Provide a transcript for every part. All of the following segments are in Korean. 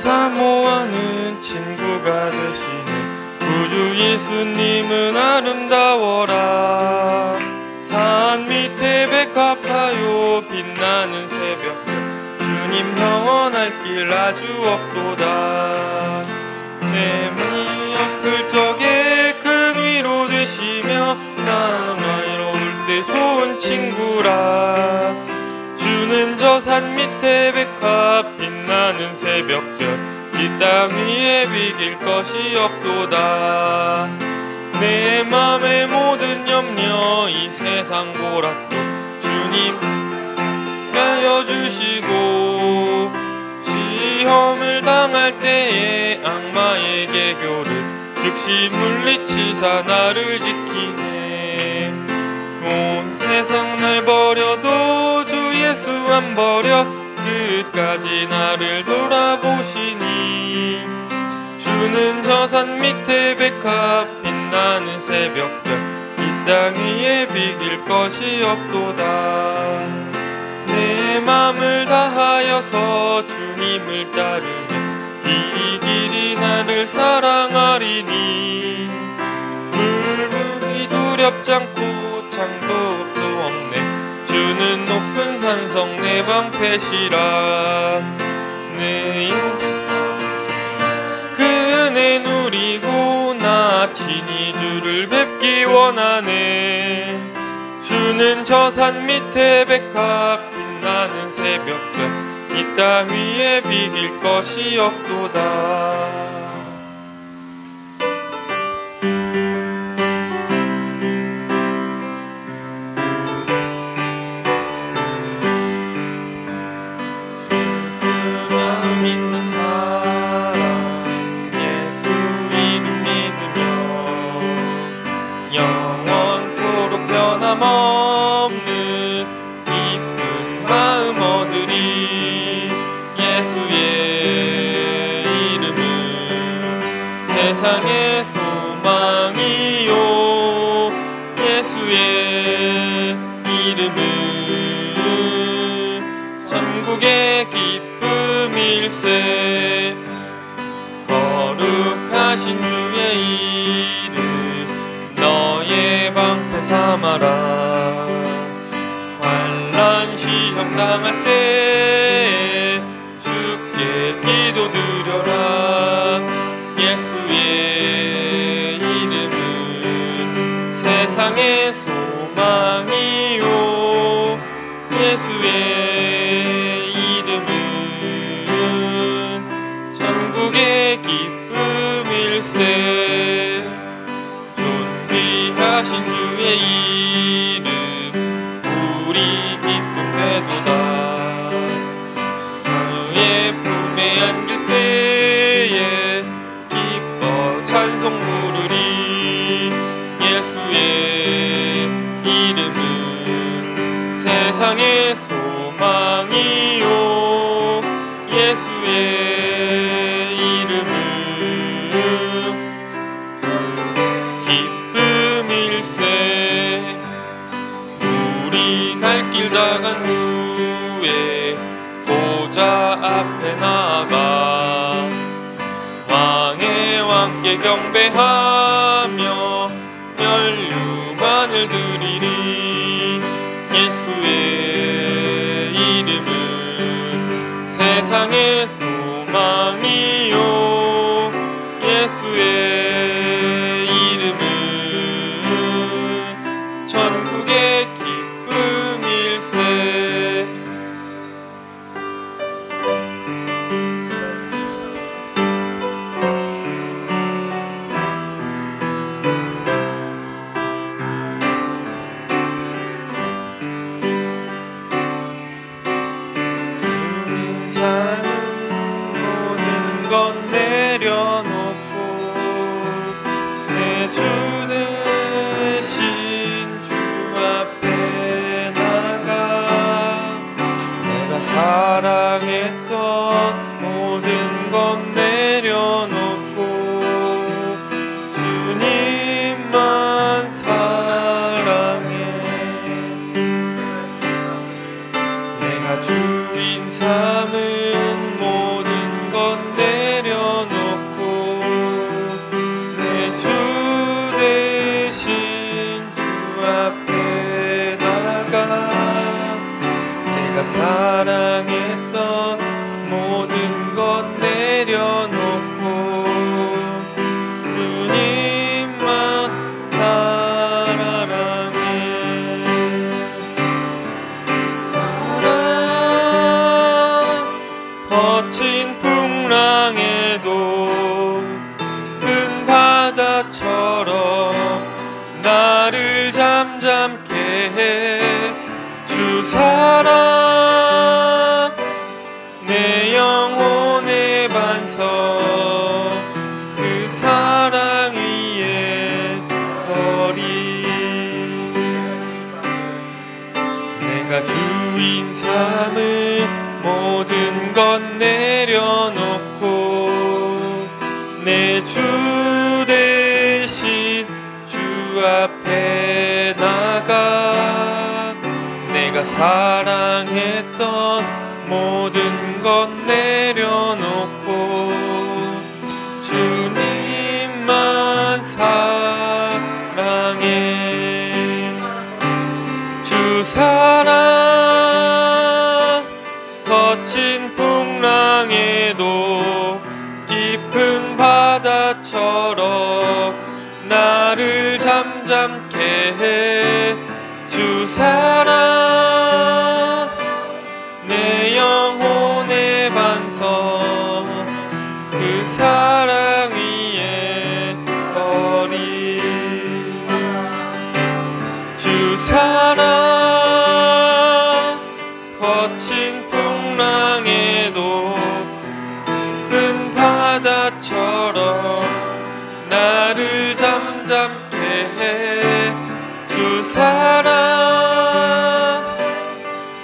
사모하는 친구가 되시는 구주 예수님은 아름다워라. 산 밑에 백합하여 빛나는 새벽별 주님 영원할 길 아주 없도다. 내 문이 엎을 적에 큰 위로 되시며 나는 외로울 때 좋은 친구라. 주는 저 산 밑에 백합 빛나는 새벽별 이 땅 위에 비길 것이 없도다. 내 맘의 모든 염려 이 세상 고락도 주님 가여 주시고 시험을 당할 때에 악마의 계교를 즉시 물리치사 나를 지키네. 온 세상 날 버려도 주 예수 안 버려 끝까지 나를 돌아보시니. 주는 저 산 밑에 백합 빛나는 새벽별 이 땅 위에 비길 것이 없도다. 내 맘을 다하여서 주님을 따르면 길이 길이 나를 사랑하리니. 물불이 두렵지 않고 창도 없네. 주는 높은 산성 내 방패시라. 내 그 은혜 누리고 나 친히 주를 뵙기 원하네. 주는 저 산 밑에 백합 빛나는 새벽별 이 땅 위에 비길 것이 없도다. 영원토록 변함없는 기쁜 마음 얻으리. 예수의 이름은 세상의 소망이요. 예수의 이름은 천국의 기쁨일세. 거룩하신 주의 이름 너의 방패 삼아라. 환난 시험 당할 때 주께 기도드려라. 예수의 이름은 세상의 소망이요. 예수의 이름은 천국의 기쁨일세. 존귀하신 주의 이름 우리 기쁨 되도다. 주의 품에 안길 때에 기뻐 찬송 부르리. 예수의 이름은 세상의 소망이요. 예수의 길 다간 후에 보좌 앞에 나가 왕의 왕께 경배하며 멸류관을 드리리. 예수의 이름은 세상의 소망이요. 예수의 이름은 천국의 기쁨일세. 내가 사랑했던 모든 것 내려놓고 주님만 사랑해. 거친 풍랑에도 큰 바다처럼 나를 잠잠케 해. 주 사랑 내 영혼의 반석, 그 사랑 위에 서리. 내가 주인 삼은 모든 것 내려놓고 내 주 대신 주 앞에 나가. 내가 사랑했던 모든 것 내려놓고 주님만 사랑해. 주 사랑 거친 풍랑에도 깊은 바다처럼 나를 잠잠케 해. 주 사랑 내 영혼의 반석, 그 사랑 위에 서리. 주 사랑 거친 풍랑에도 큰 바다처럼 나를 잠잠케 해. 주 사랑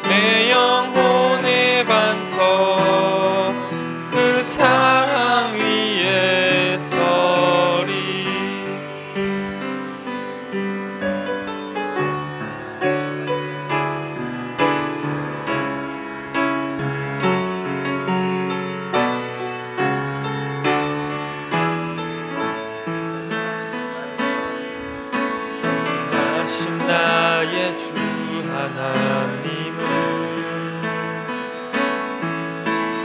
내 영혼의 반석, 그 사랑 위에 서리. 하신 나의 주 하나님은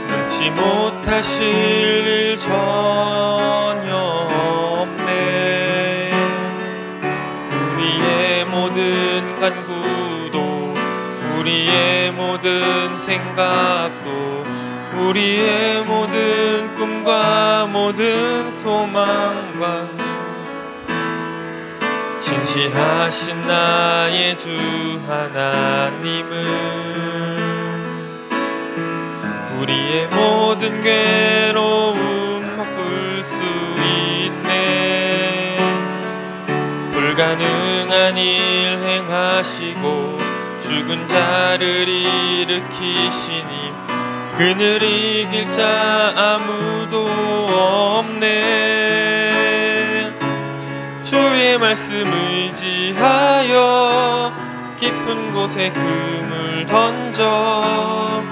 눈치 못하실 일 전혀 없네. 우리의 모든 간구도, 우리의 모든 생각도, 우리의 모든 꿈과 모든 소망과 신실하신 나의 주 하나님은 우리의 모든 괴로움 바꿀 수 있네. 불가능한 일 행하시고 죽은 자를 일으키시니 그늘 이길 자 아무도 없네. 주의 말씀 의지하여 깊은 곳에 금을 던져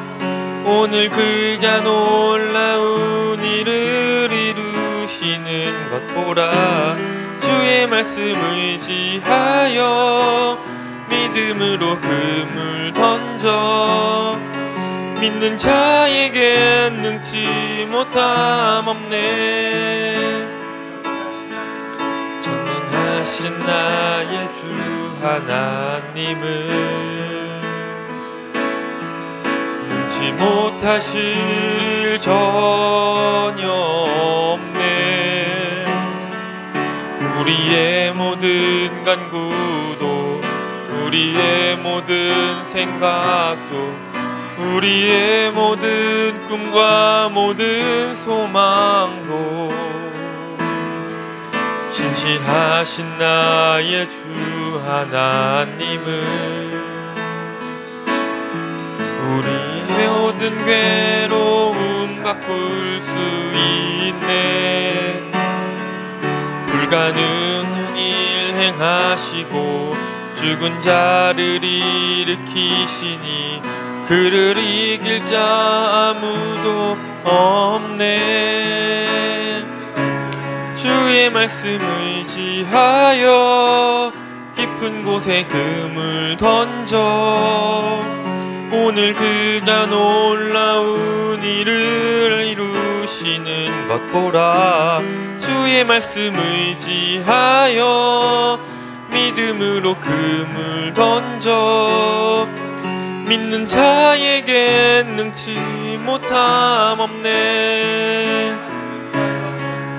오늘 그가 놀라운 일을 이루시는 것 보라. 주의 말씀 의지하여 믿음으로 금을 던져 믿는 자에겐 능치 못함 없네. 전능하신 나의 주 하나님은 능치 못하실 일 전혀 없네. 우리의 모든 간구도, 우리의 모든 생각도, 우리의 모든 꿈과 모든 소망도 신실하신 나의 주 하나님은 우리의 모든 괴로움 바꿀 수 있네. 불가능한 일 행하시고 죽은 자를 일으키시니 그를 이길 자 아무도 없네. 주의 말씀 의지하여 깊은 곳에 금을 던져 오늘 그가 놀라운 일을 이루시는 것 보라. 주의 말씀 의지하여 믿음으로 그물 던져 믿는 자에게 능치 못함 없네.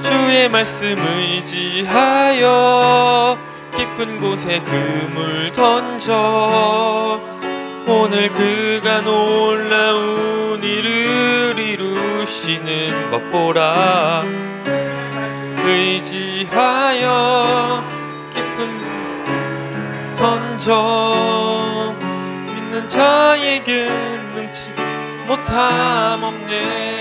주의 말씀 의지하여 깊은 곳에 그물 던져 오늘 그가 놀라운 일을 이루시는 것 보라. 의지하여 깊은 던져 믿는 자에게 능치 못함 없네.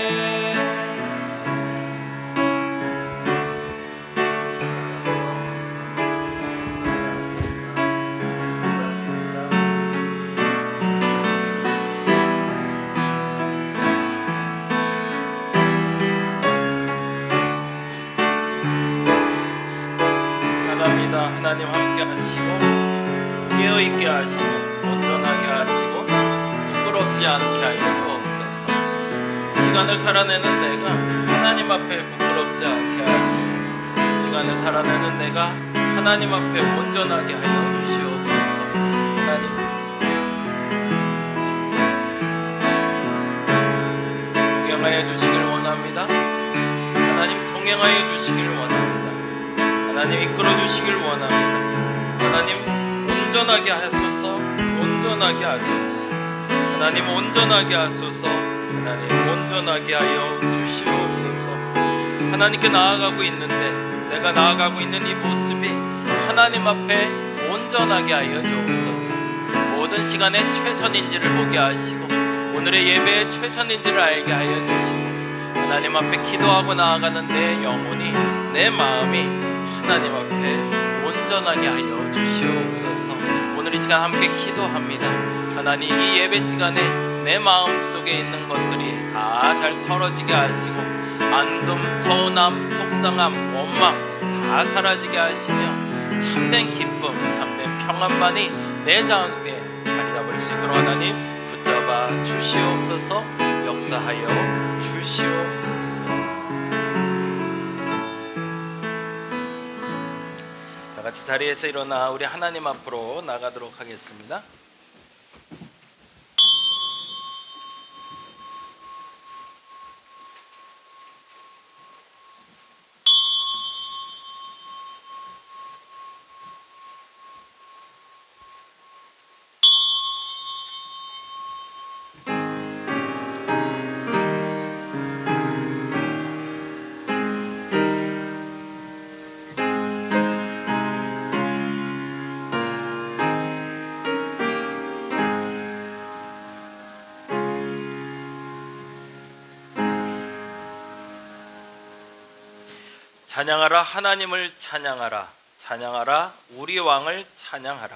하나님 함께 하시고 깨어있게 하시고 온전하게 하시고 부끄럽지 않게 하여 주옵소서. 시간을 살아내는 내가 하나님 앞에 부끄럽지 않게 하시고 시간을 살아내는 내가 하나님 앞에 온전하게 하여 주시옵소서. 하나님 동행하여 주시길 원합니다. 하나님 동행하여 주시길 원합니다. 하나님 이끌어 주시길 원합니다. 하나님 온전하게 하소서. 온전하게 하소서. 하나님 온전하게 하소서. 하나님 온전하게 하여 주시옵소서. 하나님께 나아가고 있는데 내가 나아가고 있는 이 모습이 하나님 앞에 온전하게 하여 주옵소서. 모든 시간에 최선인지를 보게 하시고 오늘의 예배에 최선인지를 알게 하여 주시고 하나님 앞에 기도하고 나아가는 내 영혼이 내 마음이 하나님 앞에 온전하게 하여 주시옵소서. 오늘 이 시간 함께 기도합니다. 하나님 이 예배 시간에 내 마음속에 있는 것들이 다 잘 털어지게 하시고 안둠, 서운함, 속상함, 원망 다 사라지게 하시며 참된 기쁨, 참된 평안만이 내 자리에 자리 잡을 수 있도록 하나님 붙잡아 주시옵소서. 역사하여 주시옵소서. 같이 자리에서 일어나 우리 하나님 앞으로 나가도록 하겠습니다. 찬양하라 하나님을 찬양하라. 찬양하라 우리 왕을 찬양하라.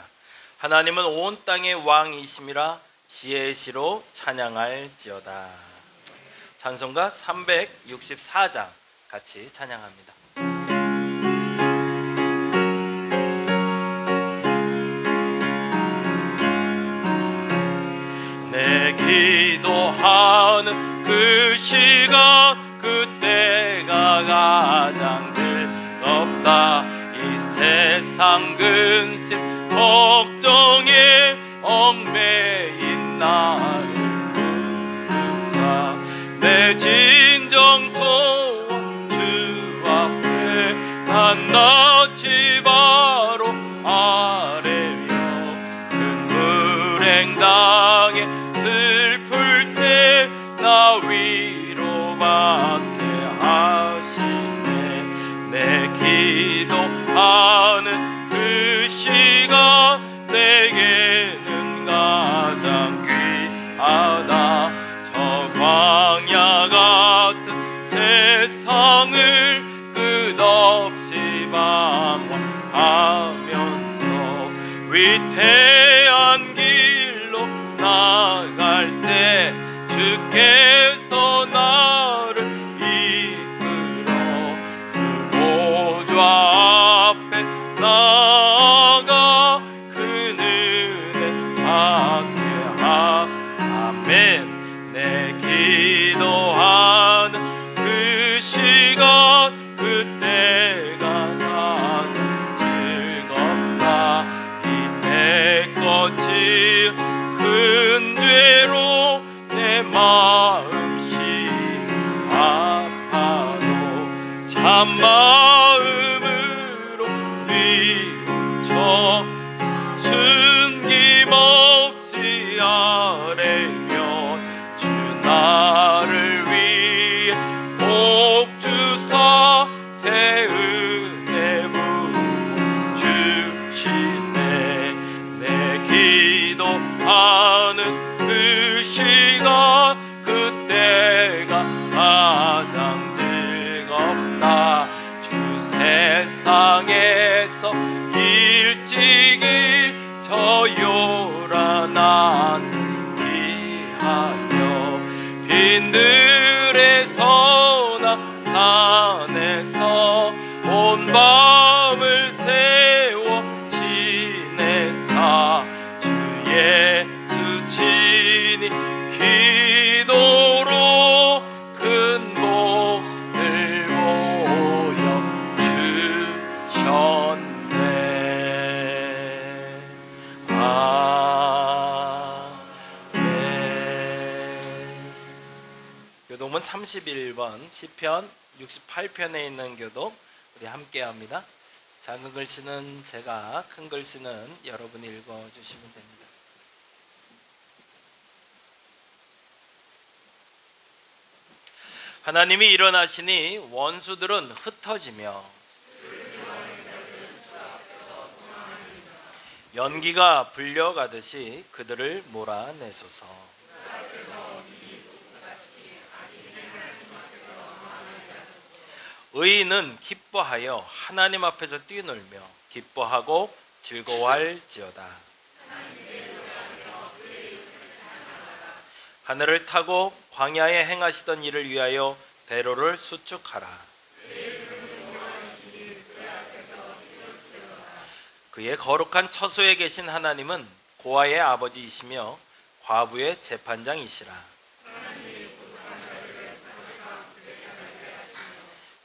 하나님은 온 땅의 왕이심이라. 지혜의 시로 찬양할지어다. 찬송가 364장 같이 찬양합니다. 내 기도하는 그 시간 그때가 가장 즐겁다. 이 세상 근심 걱정에 얽매인 나를 부르사 내 진정소원 주 앞에 낱낱이 바로 아뢰며 큰 불행당에 슬플 때 나 위로받게 하시네. 내 기도하는 그 시간 내게는 가장 귀하다. 저 광야 같은 세상을 끝없이 방황하면서 위태한 길로 나갈 때 주께서 나를 이끌어 그 보좌 앞에 나아가 그 은혜 받게 제목은 31번 시편 68편에 있는 교독 우리 함께 합니다. 작은 글씨는 제가, 큰 글씨는 여러분이 읽어주시면 됩니다. 하나님이 일어나시니 원수들은 흩어지며 연기가 불려가듯이 그들을 몰아내소서. 의인은 기뻐하여 하나님 앞에서 뛰놀며 기뻐하고 즐거워할지어다. 하늘을 타고 광야에 행하시던 일을 위하여 대로를 수축하라. 그의 거룩한 처소에 계신 하나님은 고아의 아버지이시며 과부의 재판장이시라.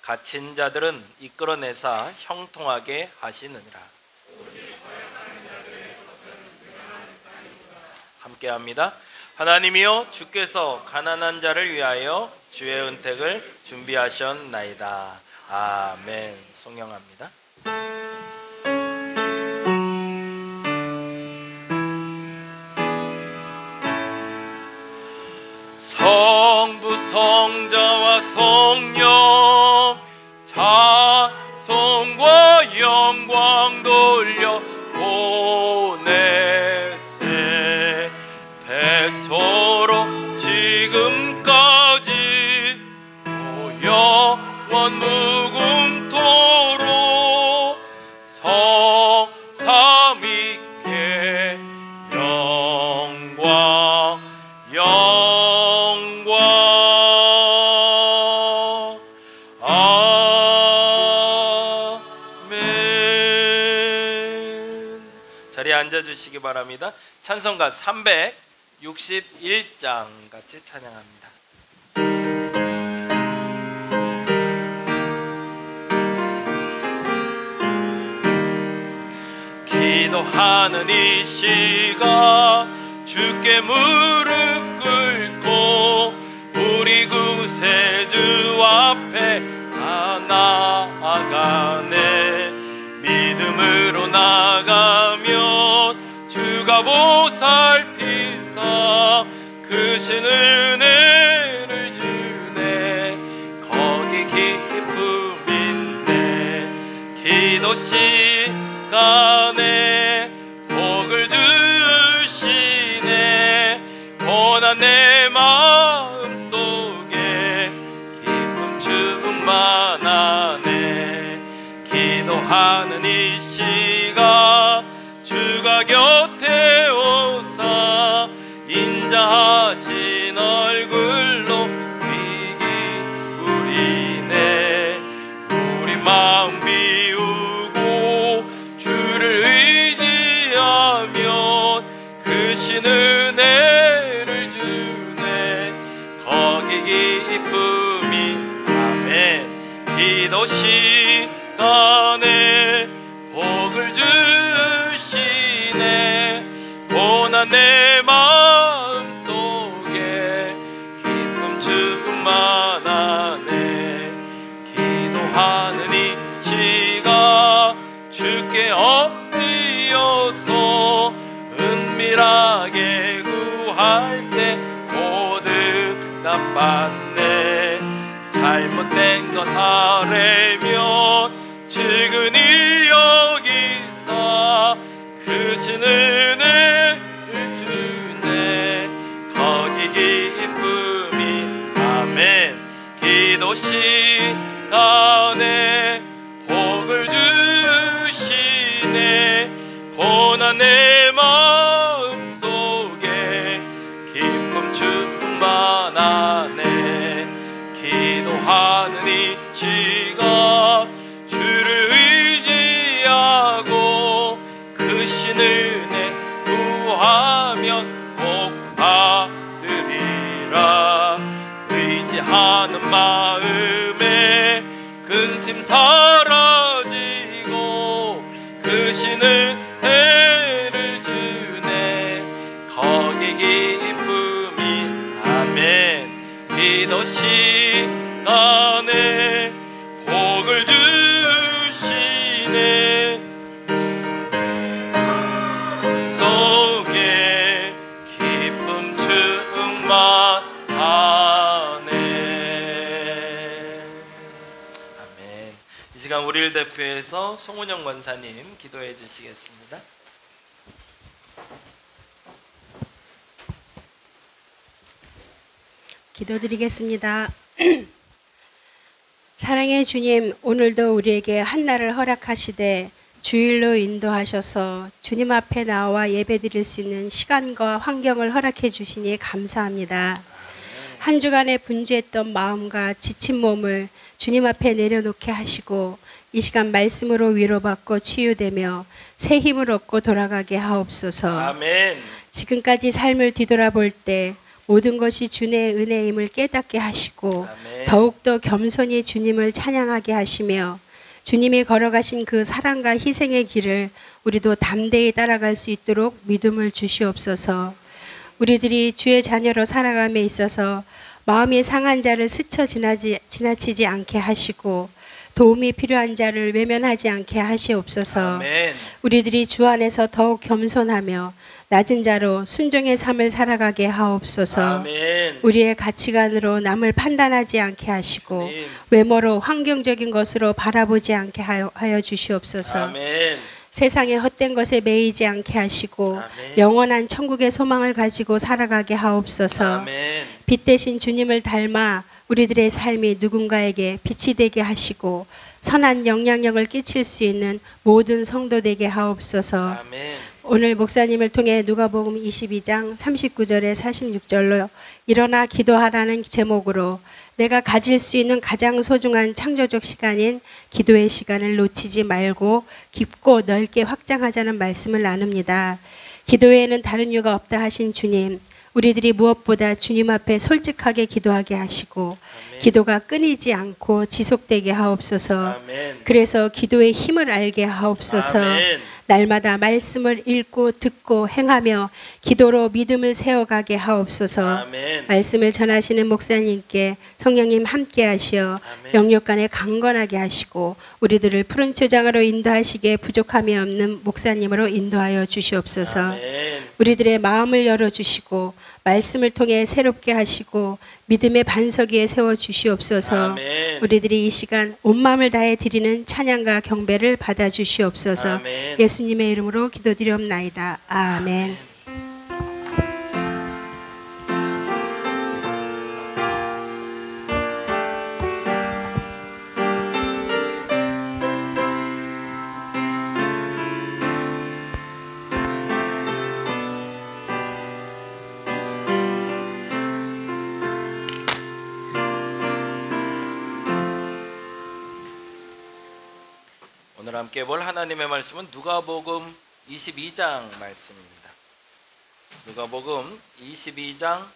갇힌 자들은 이끌어내사 형통하게 하시느니라. 함께합니다. 하나님이여, 주께서 가난한 자를 위하여 주의 은택을 준비하셨나이다. 아멘. 송영합니다. 성부 성자와 성령 자손과 영광 돌려 보내세. 대초로 지금까지 영원 무궁토록 성삼위께 영광 아멘. 자리에 앉아주시기 바랍니다. 찬송가 361장 같이 찬양합니다. 기도하는 이 시간 주께 무릎 꿇고 우리 구세주 앞에 다 나아가네. 믿음으로 나가면 주가 보살피사 크신 은혜를 주네. 거기 기쁨인데 기도 시간에 복을 주시네. 고난 내 마음속에 기쁨 충만하네. 기도하는 이 시간 주가 곁에 오사 인자하신 얼굴로 귀기 우리네. 우리 마음 비우고 주를 의지하면 크신 은혜를 주네. 거기 기쁨이 아멘. 기도 시간에 복을 주시네. 고난 내 마음속에 기쁨 충만하네. 기도하는 이 시간 주께 엎드려서 은밀하게 구할 때 보응답받네. 잘못된 것 아뢰면 측은히 여기사 크신 은혜를 주네. 거기 기쁨이 아멘. 기도 시간에 복을 주시네. 고난 내 마음속에 기쁨 충만하네. 기도하는 이 시간 주를 의지하고 크신 은혜 구하면 꼭 받으리라. 의지하는 마음에 근심 사라지고 크신 은혜를 주네. 거기 기쁨이 아멘. 기도 시 우리를 대표해서 송은영 권사님 기도해 주시겠습니다. 기도드리겠습니다. 사랑의 주님, 오늘도 우리에게 한날을 허락하시되 주일로 인도하셔서 주님 앞에 나와 예배드릴 수 있는 시간과 환경을 허락해 주시니 감사합니다. 한 주간에 분주했던 마음과 지친 몸을 주님 앞에 내려놓게 하시고 이 시간 말씀으로 위로받고 치유되며 새 힘을 얻고 돌아가게 하옵소서. 아멘. 지금까지 삶을 뒤돌아볼 때 모든 것이 주님의 은혜임을 깨닫게 하시고 아멘. 더욱더 겸손히 주님을 찬양하게 하시며 주님이 걸어가신 그 사랑과 희생의 길을 우리도 담대히 따라갈 수 있도록 믿음을 주시옵소서. 우리들이 주의 자녀로 살아감에 있어서 마음이 상한 자를 스쳐 지나치지 않게 하시고 도움이 필요한 자를 외면하지 않게 하시옵소서. 아멘. 우리들이 주 안에서 더욱 겸손하며 낮은 자로 순종의 삶을 살아가게 하옵소서. 아멘. 우리의 가치관으로 남을 판단하지 않게 하시고 아멘. 외모로 환경적인 것으로 바라보지 않게 하여 주시옵소서. 아멘. 세상의 헛된 것에 매이지 않게 하시고 아멘. 영원한 천국의 소망을 가지고 살아가게 하옵소서. 아멘. 빛 대신 주님을 닮아 우리들의 삶이 누군가에게 빛이 되게 하시고 선한 영향력을 끼칠 수 있는 모든 성도 되게 하옵소서. 아멘. 오늘 목사님을 통해 누가복음 22장 39절에 46절로 일어나 기도하라는 제목으로 내가 가질 수 있는 가장 소중한 창조적 시간인 기도의 시간을 놓치지 말고 깊고 넓게 확장하자는 말씀을 나눕니다. 기도에는 다른 이유가 없다 하신 주님, 우리들이 무엇보다 주님 앞에 솔직하게 기도하게 하시고 아멘. 기도가 끊이지 않고 지속되게 하옵소서. 아멘. 그래서 기도의 힘을 알게 하옵소서. 아멘. 날마다 말씀을 읽고 듣고 행하며 기도로 믿음을 세워가게 하옵소서. 아멘. 말씀을 전하시는 목사님께 성령님 함께 하시어 아멘. 영육간에 강건하게 하시고 우리들을 푸른 초장으로 인도하시기에 부족함이 없는 목사님으로 인도하여 주시옵소서. 아멘. 우리들의 마음을 열어주시고 말씀을 통해 새롭게 하시고 믿음의 반석 위에 세워주시옵소서. 아멘. 우리들이 이 시간 온 마음을 다해 드리는 찬양과 경배를 받아주시옵소서. 아멘. 예수님의 이름으로 기도드리옵나이다. 아멘. 오늘 함께 볼 하나님의 말씀은 누가복음 22장 말씀입니다. 누가복음 22장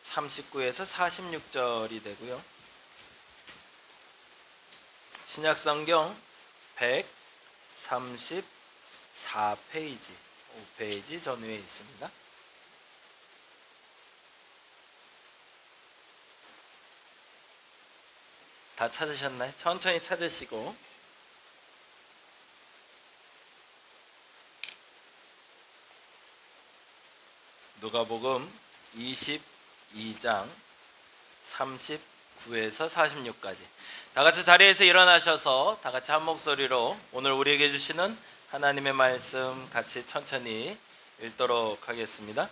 39에서 46절이 되고요. 신약성경 134페이지, 5페이지 전후에 있습니다. 다 찾으셨나요? 천천히 찾으시고 누가복음 22장 39에서 46까지 다 같이 자리에서 일어나셔서 다 같이 한 목소리로 오늘 우리에게 주시는 하나님의 말씀 같이 천천히 읽도록 하겠습니다.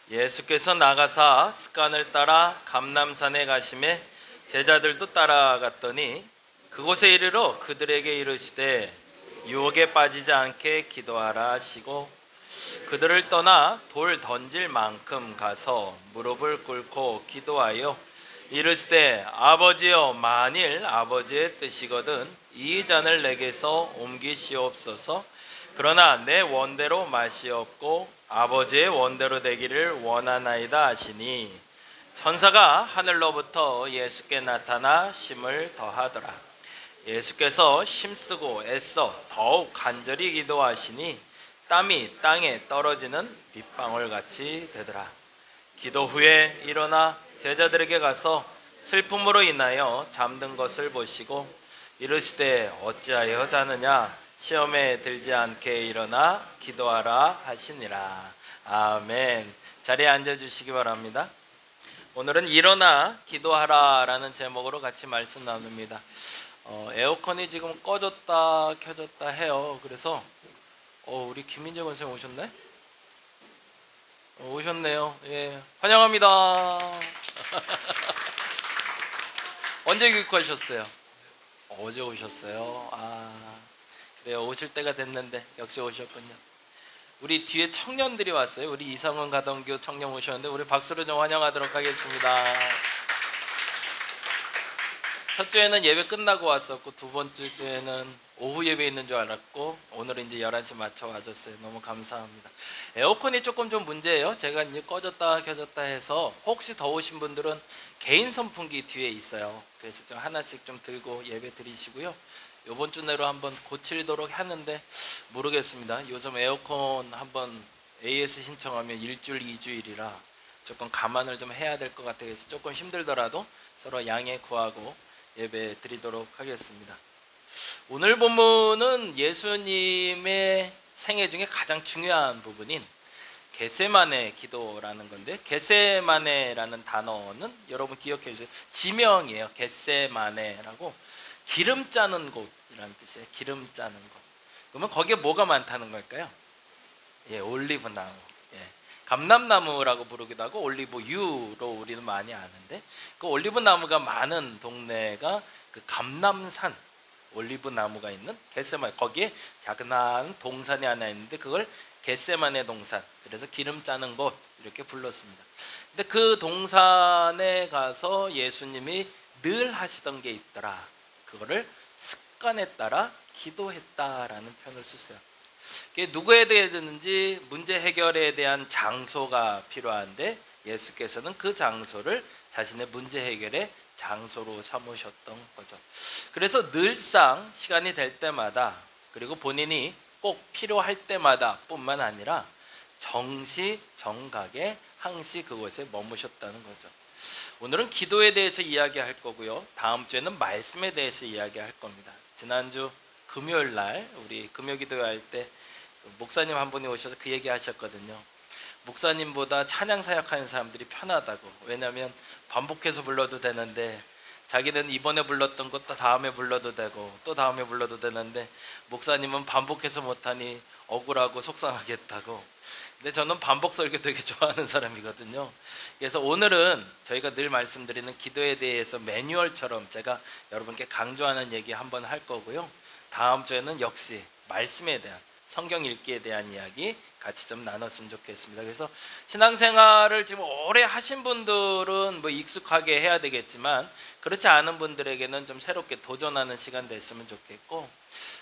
예수께서 나가사 습관을 따라 감람산에 가시매 제자들도 따라갔더니 그곳에 이르러 그들에게 이르시되 유혹에 빠지지 않게 기도하라 하시고 그들을 떠나 돌 던질 만큼 가서 무릎을 꿇고 기도하여 이르시되 아버지여 만일 아버지의 뜻이거든 이 잔을 내게서 옮기시옵소서. 그러나 내 원대로 마시옵고 아버지의 원대로 되기를 원하나이다 하시니 천사가 하늘로부터 예수께 나타나 힘을 더하더라. 예수께서 힘쓰고 애써 더욱 간절히 기도하시니 땀이 땅에 떨어지는 빗방울 같이 되더라. 기도 후에 일어나 제자들에게 가서 슬픔으로 인하여 잠든 것을 보시고 이르시되 어찌하여 자느냐 시험에 들지 않게 일어나 기도하라 하시니라. 아멘. 자리에 앉아주시기 바랍니다. 오늘은 일어나 기도하라 라는 제목으로 같이 말씀 나눕니다. 에어컨이 지금 꺼졌다 켜졌다 해요. 그래서 우리 김민재 원생님 오셨네? 오셨네요. 예, 환영합니다. 언제 교육하셨어요? 어제 오셨어요. 그래요. 오실 때가 됐는데 역시 오셨군요. 우리 뒤에 청년들이 왔어요. 우리 이상원 가동교 청년 오셨는데 우리 박수로 좀 환영하도록 하겠습니다. 첫 주에는 예배 끝나고 왔었고 두 번째 주에는 오후 예배 있는 줄 알았고 오늘은 이제 11시 맞춰 와줬어요. 너무 감사합니다. 에어컨이 조금 좀 문제예요. 제가 이제 꺼졌다 켜졌다 해서 혹시 더우신 분들은 개인 선풍기 뒤에 있어요. 그래서 좀 하나씩 좀 들고 예배 드리시고요. 이번 주 내로 한번 고치도록 하는데 모르겠습니다. 요즘 에어컨 한번 AS 신청하면 1주일 2주일이라 조금 감안을 좀 해야 될 것 같아서 조금 힘들더라도 서로 양해 구하고 예배 드리도록 하겠습니다. 오늘 본문은 예수님의 생애 중에 가장 중요한 부분인 겟세마네 기도라는 건데, 겟세마네라는 단어는 여러분 기억해 주세요. 지명이에요. 겟세마네라고 기름 짜는 곳이라는 뜻이에요. 기름 짜는 곳. 그러면 거기에 뭐가 많다는 걸까요? 예, 올리브 나무. 예. 감람나무라고 부르기도 하고 올리브유로 우리는 많이 아는데, 그 올리브 나무가 많은 동네가 그 감람산, 올리브 나무가 있는 겟세마네, 거기에 작은 동산이 하나 있는데 그걸 겟세마네 동산, 그래서 기름 짜는 곳 이렇게 불렀습니다. 근데 그 동산에 가서 예수님이 늘 하시던 게 있더라. 그거를 습관에 따라 기도했다라는 표현을 쓰세요. 누구에 대해서든지 문제 해결에 대한 장소가 필요한데 예수께서는 그 장소를 자신의 문제 해결의 장소로 삼으셨던 거죠. 그래서 늘상 시간이 될 때마다, 그리고 본인이 꼭 필요할 때마다 뿐만 아니라 정시정각에 항시 그곳에 머무셨다는 거죠. 오늘은 기도에 대해서 이야기할 거고요. 다음 주에는 말씀에 대해서 이야기할 겁니다. 지난주 금요일 날 우리 금요기도회 때 목사님 한 분이 오셔서 그 얘기 하셨거든요. 목사님보다 찬양 사역하는 사람들이 편하다고. 왜냐하면 반복해서 불러도 되는데 자기는 이번에 불렀던 것도 다음에 불러도 되고 또 다음에 불러도 되는데 목사님은 반복해서 못하니 억울하고 속상하겠다고. 근데 저는 반복 설교 되게 좋아하는 사람이거든요. 그래서 오늘은 저희가 늘 말씀드리는 기도에 대해서 매뉴얼처럼 제가 여러분께 강조하는 얘기 한번 할 거고요. 다음 주에는 역시 말씀에 대한, 성경 읽기에 대한 이야기 같이 좀 나눴으면 좋겠습니다. 그래서 신앙생활을 지금 오래 하신 분들은 뭐 익숙하게 해야 되겠지만 그렇지 않은 분들에게는 좀 새롭게 도전하는 시간 됐으면 좋겠고,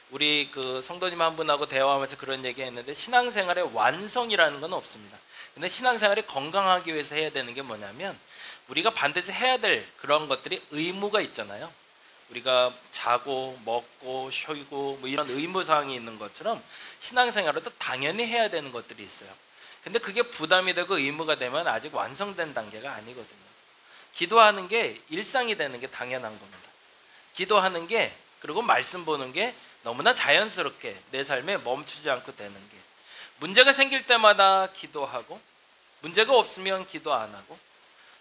우리 그 성도님 한 분하고 대화하면서 그런 얘기 했는데 신앙생활의 완성이라는 건 없습니다. 근데 신앙생활이 건강하기 위해서 해야 되는 게 뭐냐면 우리가 반드시 해야 될 그런 것들이 의무가 있잖아요. 우리가 자고 먹고 쉬고 뭐 이런 의무사항이 있는 것처럼 신앙생활에도 당연히 해야 되는 것들이 있어요. 근데 그게 부담이 되고 의무가 되면 아직 완성된 단계가 아니거든요. 기도하는 게 일상이 되는 게 당연한 겁니다. 기도하는 게, 그리고 말씀 보는 게 너무나 자연스럽게 내 삶에 멈추지 않고 되는 게, 문제가 생길 때마다 기도하고 문제가 없으면 기도 안 하고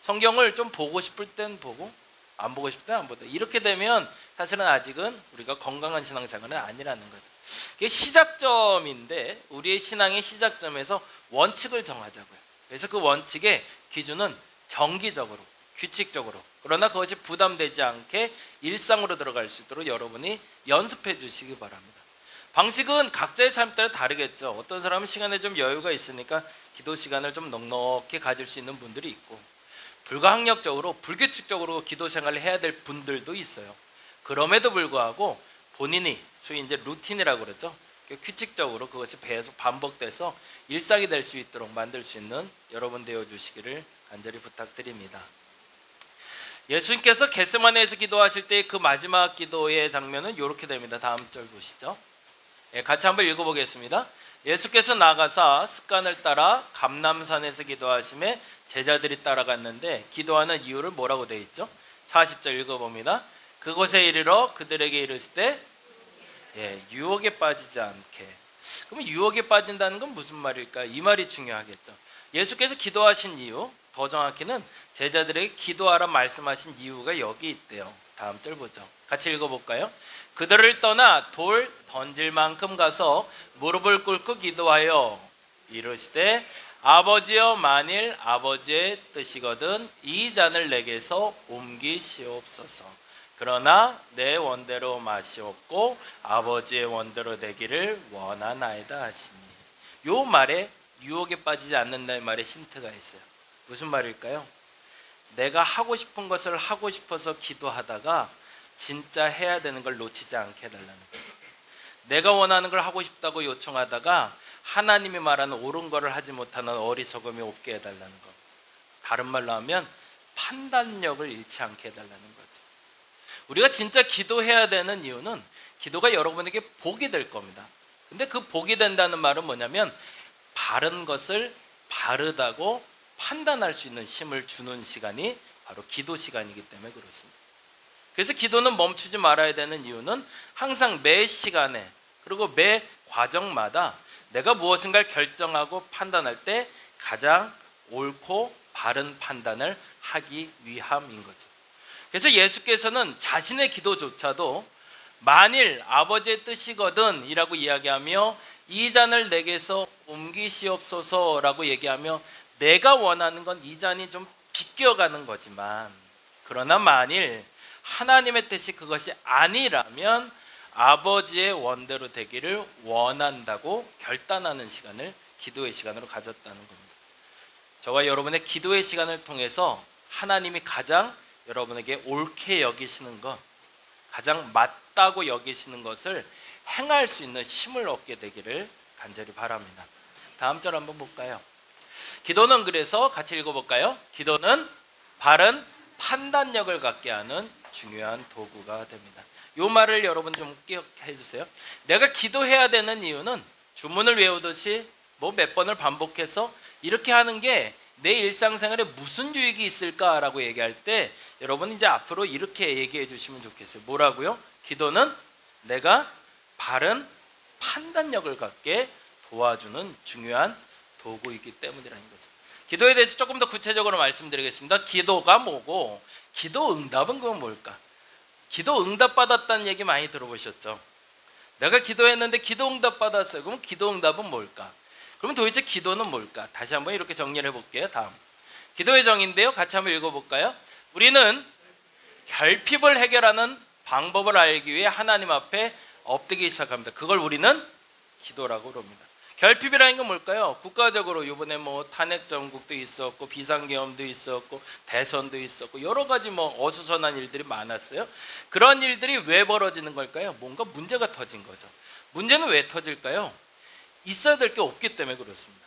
성경을 좀 보고 싶을 땐 보고 안 보고 싶을 땐 안 보다, 이렇게 되면 사실은 아직은 우리가 건강한 신앙생활은 아니라는 거죠. 그게 시작점인데 우리의 신앙의 시작점에서 원칙을 정하자고요. 그래서 그 원칙의 기준은 정기적으로, 규칙적으로, 그러나 그것이 부담되지 않게 일상으로 들어갈 수 있도록 여러분이 연습해 주시기 바랍니다. 방식은 각자의 삶 따라 다르겠죠. 어떤 사람은 시간에 좀 여유가 있으니까 기도 시간을 좀 넉넉히 가질 수 있는 분들이 있고, 불가항력적으로 불규칙적으로 기도 생활을 해야 될 분들도 있어요. 그럼에도 불구하고 본인이 소위 이제 루틴이라고 그러죠. 규칙적으로 그것이 계속 반복돼서 일상이 될 수 있도록 만들 수 있는 여러분 되어 주시기를 간절히 부탁드립니다. 예수님께서 겟세마네에서 기도하실 때 그 마지막 기도의 장면은 이렇게 됩니다. 다음 절 보시죠. 같이 한번 읽어보겠습니다. 예수께서 나가사 습관을 따라 감람산에서 기도하심에 제자들이 따라갔는데 기도하는 이유를 뭐라고 되어 있죠? 40절 읽어봅니다. 그곳에 이르러 그들에게 이르실 때 유혹에 빠지지 않게. 그러면 유혹에 빠진다는 건 무슨 말일까? 이 말이 중요하겠죠. 예수께서 기도하신 이유, 더 정확히는 제자들에게 기도하라 말씀하신 이유가 여기 있대요. 다음 절 보죠. 같이 읽어볼까요? 그들을 떠나 돌 던질 만큼 가서 무릎을 꿇고 기도하여 이르시되 아버지여 만일 아버지의 뜻이거든 이 잔을 내게서 옮기시옵소서. 그러나 내 원대로 마시옵고 아버지의 원대로 되기를 원하나이다 하시니. 요 말에 유혹에 빠지지 않는다는 말에 힌트가 있어요. 무슨 말일까요? 내가 하고 싶은 것을 하고 싶어서 기도하다가 진짜 해야 되는 걸 놓치지 않게 해달라는 거죠. 내가 원하는 걸 하고 싶다고 요청하다가 하나님이 말하는 옳은 거를 하지 못하는 어리석음이 없게 해달라는 거. 다른 말로 하면 판단력을 잃지 않게 해달라는 거죠. 우리가 진짜 기도해야 되는 이유는 기도가 여러분에게 복이 될 겁니다. 근데 그 복이 된다는 말은 뭐냐면 바른 것을 바르다고 판단할 수 있는 힘을 주는 시간이 바로 기도 시간이기 때문에 그렇습니다. 그래서 기도는 멈추지 말아야 되는 이유는 항상 매 시간에 그리고 매 과정마다 내가 무엇인가를 결정하고 판단할 때 가장 옳고 바른 판단을 하기 위함인 거죠. 그래서 예수께서는 자신의 기도조차도 만일 아버지의 뜻이거든 이라고 이야기하며 이 잔을 내게서 옮기시옵소서 라고 얘기하며 내가 원하는 건 이 잔이 좀 비껴가는 거지만 그러나 만일 하나님의 뜻이 그것이 아니라면 아버지의 원대로 되기를 원한다고 결단하는 시간을 기도의 시간으로 가졌다는 겁니다. 저와 여러분의 기도의 시간을 통해서 하나님이 가장 여러분에게 옳게 여기시는 것, 가장 맞다고 여기시는 것을 행할 수 있는 힘을 얻게 되기를 간절히 바랍니다. 다음 절 한번 볼까요? 기도는 그래서 같이 읽어볼까요? 기도는 바른 판단력을 갖게 하는 중요한 도구가 됩니다. 이 말을 여러분 좀 기억해 주세요. 내가 기도해야 되는 이유는 주문을 외우듯이 몇 번을 반복해서 이렇게 하는 게 내 일상생활에 무슨 유익이 있을까라고 얘기할 때 여러분 이제 앞으로 이렇게 얘기해 주시면 좋겠어요. 뭐라고요? 기도는 내가 바른 판단력을 갖게 도와주는 중요한 도구이기 때문이라는 거죠. 기도에 대해서 조금 더 구체적으로 말씀드리겠습니다. 기도가 뭐고 기도 응답은 그건 뭘까? 기도 응답 받았다는 얘기 많이 들어보셨죠? 내가 기도했는데 기도 응답 받았어요. 그럼 기도 응답은 뭘까? 그러면 도대체 기도는 뭘까? 다시 한번 이렇게 정리를 해볼게요. 다음 기도의 정의인데요. 같이 한번 읽어볼까요? 우리는 결핍을 해결하는 방법을 알기 위해 하나님 앞에 엎드리기 시작합니다. 그걸 우리는 기도라고 그럽니다. 결핍이라는 건 뭘까요? 국가적으로 이번에 탄핵 정국도 있었고 비상계엄도 있었고 대선도 있었고 여러 가지 어수선한 일들이 많았어요. 그런 일들이 왜 벌어지는 걸까요? 뭔가 문제가 터진 거죠. 문제는 왜 터질까요? 있어야 될 게 없기 때문에 그렇습니다.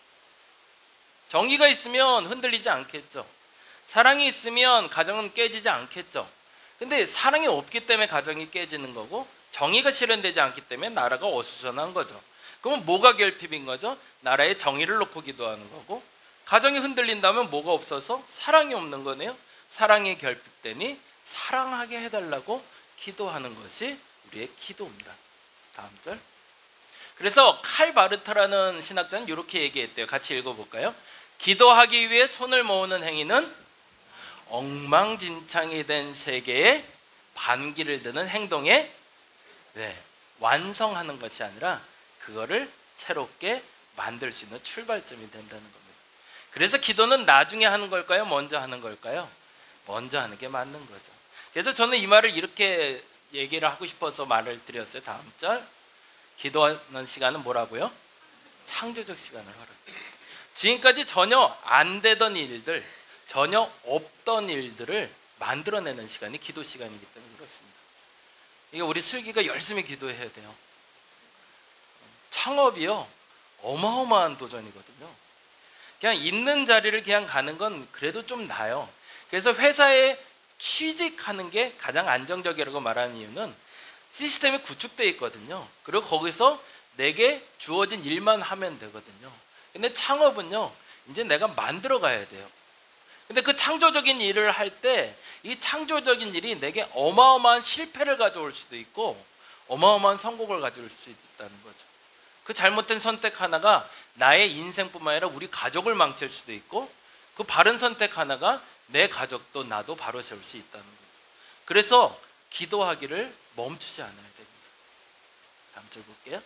정의가 있으면 흔들리지 않겠죠. 사랑이 있으면 가정은 깨지지 않겠죠. 근데 사랑이 없기 때문에 가정이 깨지는 거고 정의가 실현되지 않기 때문에 나라가 어수선한 거죠. 그러면 뭐가 결핍인 거죠? 나라의 정의를 놓고 기도하는 거고 가정이 흔들린다면 뭐가 없어서 사랑이 없는 거네요. 사랑이 결핍되니 사랑하게 해달라고 기도하는 것이 우리의 기도입니다. 다음 절. 그래서 칼 바르타라는 신학자는 이렇게 얘기했대요. 같이 읽어볼까요? 기도하기 위해 손을 모으는 행위는 엉망진창이 된 세계에 반기를 드는 행동에 완성하는 것이 아니라 그거를 새롭게 만들 수 있는 출발점이 된다는 겁니다. 그래서 기도는 나중에 하는 걸까요? 먼저 하는 걸까요? 먼저 하는 게 맞는 거죠. 그래서 저는 이 말을 이렇게 얘기를 하고 싶어서 말을 드렸어요. 다음 절. 기도하는 시간은 뭐라고요? 창조적 시간을 허락해요. 지금까지 전혀 안 되던 일들, 전혀 없던 일들을 만들어내는 시간이 기도 시간이기 때문에 그렇습니다. 이게 우리 슬기가 열심히 기도해야 돼요. 창업이요 어마어마한 도전이거든요. 그냥 있는 자리를 그냥 가는 건 그래도 좀 나아요. 그래서 회사에 취직하는 게 가장 안정적이라고 말하는 이유는 시스템이 구축되어 있거든요. 그리고 거기서 내게 주어진 일만 하면 되거든요. 근데 창업은요 이제 내가 만들어 가야 돼요. 근데 그 창조적인 일을 할 때 이 창조적인 일이 내게 어마어마한 실패를 가져올 수도 있고 어마어마한 성공을 가져올 수 있다는 거죠. 그 잘못된 선택 하나가 나의 인생뿐만 아니라 우리 가족을 망칠 수도 있고 그 바른 선택 하나가 내 가족도 나도 바로 세울 수 있다는 거죠. 그래서 기도하기를 멈추지 않아야 됩니다. 다음 절 볼게요.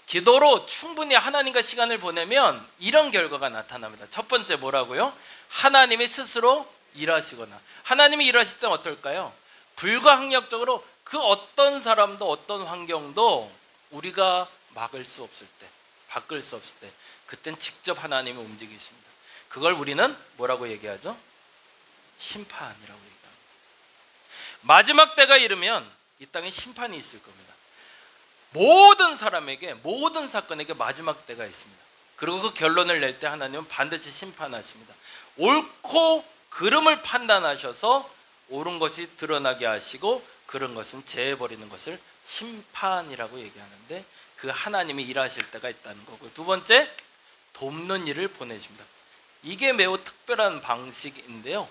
기도로 충분히 하나님과 시간을 보내면 이런 결과가 나타납니다. 첫 번째 뭐라고요? 하나님이 스스로 일하시거나, 하나님이 일하실 때는 어떨까요? 불가항력적으로 그 어떤 사람도 어떤 환경도 우리가 막을 수 없을 때, 바꿀 수 없을 때, 그땐 직접 하나님이 움직이십니다. 그걸 우리는 뭐라고 얘기하죠? 심판이라고 얘기합니다. 마지막 때가 이르면 이 땅에 심판이 있을 겁니다. 모든 사람에게, 모든 사건에게 마지막 때가 있습니다. 그리고 그 결론을 낼 때 하나님은 반드시 심판하십니다. 옳고 그름을 판단하셔서 옳은 것이 드러나게 하시고 그런 것은 제해버리는 것을 심판이라고 얘기하는데, 그 하나님이 일하실 때가 있다는 거고, 두 번째, 돕는 일을 보내줍니다. 이게 매우 특별한 방식인데요,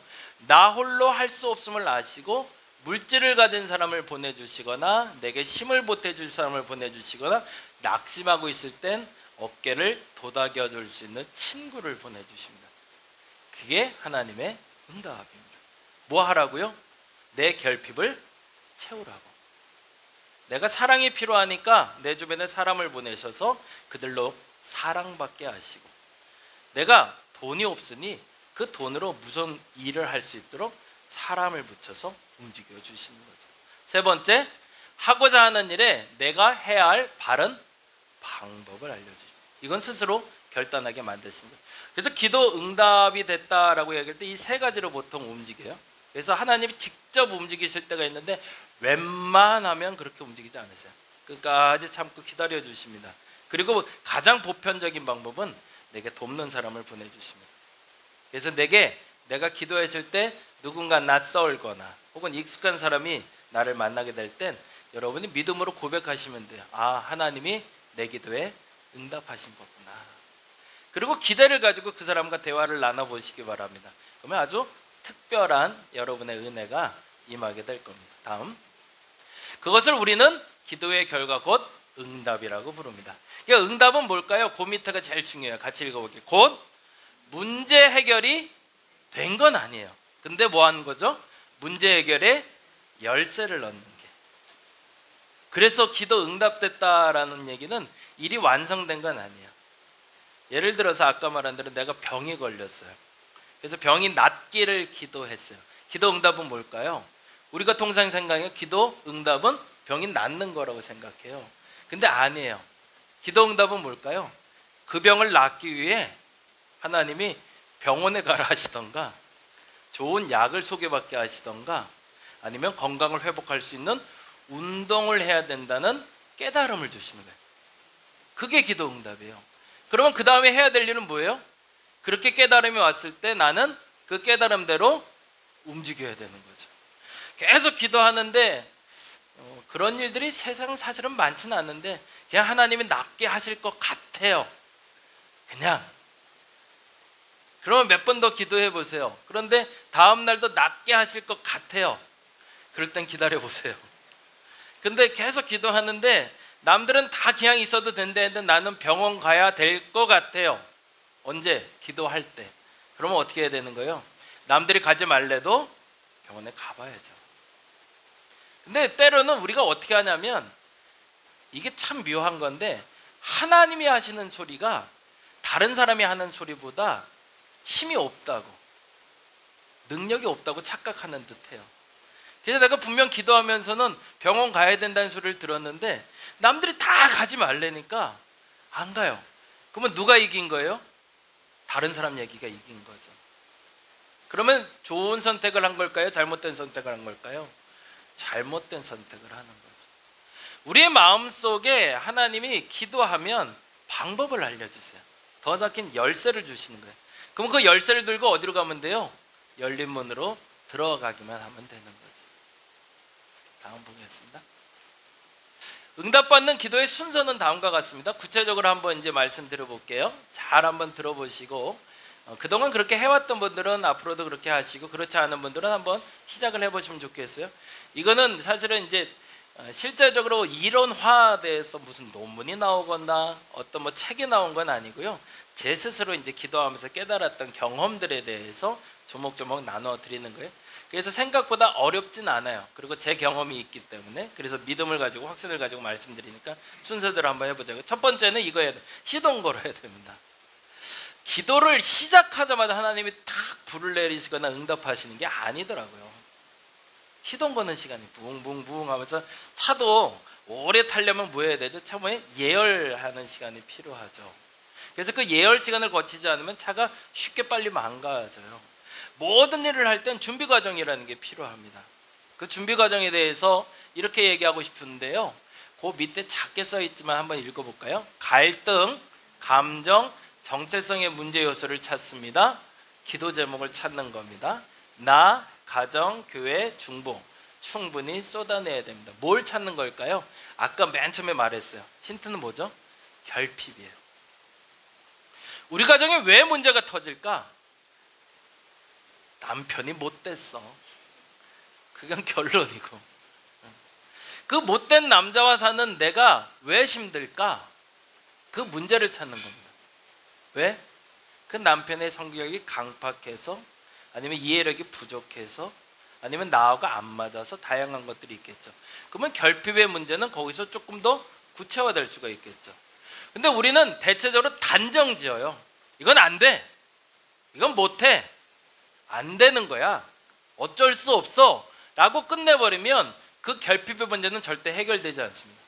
나 홀로 할 수 없음을 아시고 물질을 가진 사람을 보내주시거나 내게 힘을 보태줄 사람을 보내주시거나 낙심하고 있을 땐 어깨를 도닥여 줄 수 있는 친구를 보내주십니다. 그게 하나님의 응답입니다. 뭐 하라고요? 내 결핍을 채우라고. 내가 사랑이 필요하니까 내 주변에 사람을 보내셔서 그들로 사랑받게 하시고, 내가 돈이 없으니 그 돈으로 무슨 일을 할 수 있도록 사람을 붙여서 움직여 주시는 거죠. 세 번째, 하고자 하는 일에 내가 해야 할 바른 방법을 알려주십니다. 이건 스스로 결단하게 만드십니다. 그래서 기도 응답이 됐다라고 얘기할 때 이 세 가지로 보통 움직여요. 그래서 하나님이 직접 움직이실 때가 있는데 웬만하면 그렇게 움직이지 않으세요. 끝까지 참고 기다려 주십니다. 그리고 가장 보편적인 방법은 내게 돕는 사람을 보내주십니다. 그래서 내가 기도했을 때 누군가 낯설거나 혹은 익숙한 사람이 나를 만나게 될 땐 여러분이 믿음으로 고백하시면 돼요. 아, 하나님이 내 기도에 응답하신 거구나. 그리고 기대를 가지고 그 사람과 대화를 나눠보시기 바랍니다. 그러면 아주 특별한 여러분의 은혜가 임하게 될 겁니다. 다음, 그것을 우리는 기도의 결과 곧 응답이라고 부릅니다. 그러니까 응답은 뭘까요? 그 밑에가 제일 중요해요. 같이 읽어볼게요. 곧 문제 해결이 된 건 아니에요. 근데 뭐 하는 거죠? 문제 해결에 열쇠를 넣는 게. 그래서 기도 응답됐다라는 얘기는 일이 완성된 건 아니에요. 예를 들어서 아까 말한 대로 내가 병이 걸렸어요. 그래서 병이 낫기를 기도했어요. 기도 응답은 뭘까요? 우리가 통상 생각해 기도 응답은 병이 낫는 거라고 생각해요. 근데 아니에요. 기도 응답은 뭘까요? 그 병을 낫기 위해 하나님이 병원에 가라 하시던가, 좋은 약을 소개받게 하시던가, 아니면 건강을 회복할 수 있는 운동을 해야 된다는 깨달음을 주시는 거예요. 그게 기도 응답이에요. 그러면 그 다음에 해야 될 일은 뭐예요? 그렇게 깨달음이 왔을 때 나는 그 깨달음대로 움직여야 되는 거죠. 계속 기도하는데 그런 일들이 세상 사실은 많지는 않은데 그냥 하나님이 낫게 하실 것 같아요. 그냥. 그러면 몇 번 더 기도해 보세요. 그런데 다음 날도 낫게 하실 것 같아요. 그럴 땐 기다려 보세요. 근데 계속 기도하는데 남들은 다 그냥 있어도 된다는데 나는 병원 가야 될 것 같아요. 언제? 기도할 때. 그러면 어떻게 해야 되는 거예요? 남들이 가지 말래도 병원에 가봐야죠. 근데 때로는 우리가 어떻게 하냐면, 이게 참 묘한 건데, 하나님이 하시는 소리가 다른 사람이 하는 소리보다 힘이 없다고, 능력이 없다고 착각하는 듯해요. 그래서 내가 분명 기도하면서는 병원 가야 된다는 소리를 들었는데 남들이 다 가지 말래니까 안 가요. 그러면 누가 이긴 거예요? 다른 사람 얘기가 이긴 거죠. 그러면 좋은 선택을 한 걸까요? 잘못된 선택을 한 걸까요? 잘못된 선택을 하는 거죠. 우리의 마음속에 하나님이 기도하면 방법을 알려주세요. 더 잡힌 열쇠를 주시는 거예요. 그럼 그 열쇠를 들고 어디로 가면 돼요? 열린 문으로 들어가기만 하면 되는 거죠. 다음 보겠습니다. 응답받는 기도의 순서는 다음과 같습니다. 구체적으로 한번 이제 말씀드려볼게요. 잘 한번 들어보시고, 그동안 그렇게 해왔던 분들은 앞으로도 그렇게 하시고, 그렇지 않은 분들은 한번 시작을 해보시면 좋겠어요. 이거는 사실은 이제 실제적으로 이론화돼서 무슨 논문이 나오거나 어떤 뭐 책이 나온 건 아니고요. 제 스스로 이제 기도하면서 깨달았던 경험들에 대해서 조목조목 나눠 드리는 거예요. 그래서 생각보다 어렵진 않아요. 그리고 제 경험이 있기 때문에 그래서 믿음을 가지고 확신을 가지고 말씀드리니까 순서대로 한번 해보자고요. 첫 번째는 이거 해야 돼. 시동 걸어야 됩니다. 기도를 시작하자마자 하나님이 탁 불을 내리시거나 응답하시는 게 아니더라고요. 시동 거는 시간이 붕붕붕 하면서 차도 오래 타려면 뭐 해야 되죠? 처음에 예열하는 시간이 필요하죠. 그래서 그 예열 시간을 거치지 않으면 차가 쉽게 빨리 망가져요. 모든 일을 할 땐 준비 과정이라는 게 필요합니다. 그 준비 과정에 대해서 이렇게 얘기하고 싶은데요. 그 밑에 작게 써 있지만 한번 읽어볼까요? 갈등, 감정, 정체성의 문제 요소를 찾습니다. 기도 제목을 찾는 겁니다. 나, 가정, 교회, 중보 충분히 쏟아내야 됩니다. 뭘 찾는 걸까요? 아까 맨 처음에 말했어요. 힌트는 뭐죠? 결핍이에요. 우리 가정에 왜 문제가 터질까? 남편이 못됐어. 그건 결론이고, 그 못된 남자와 사는 내가 왜 힘들까? 그 문제를 찾는 겁니다. 왜? 그 남편의 성격이 강팍해서, 아니면 이해력이 부족해서, 아니면 나하고 안 맞아서 다양한 것들이 있겠죠. 그러면 결핍의 문제는 거기서 조금 더 구체화될 수가 있겠죠. 근데 우리는 대체적으로 단정 지어요. 이건 안 돼. 이건 못해. 안 되는 거야. 어쩔 수 없어. 라고 끝내버리면 그 결핍의 문제는 절대 해결되지 않습니다.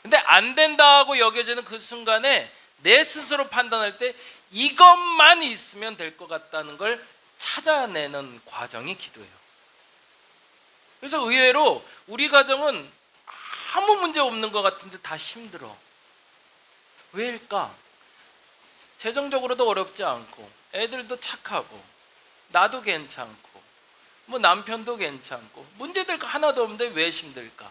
근데 안 된다고 여겨지는 그 순간에 내 스스로 판단할 때 이것만 있으면 될 것 같다는 걸 찾아내는 과정이 기도예요. 그래서 의외로 우리 가정은 아무 문제 없는 것 같은데 다 힘들어. 왜일까? 재정적으로도 어렵지 않고, 애들도 착하고, 나도 괜찮고, 뭐 남편도 괜찮고, 문제될 거 하나도 없는데 왜 힘들까?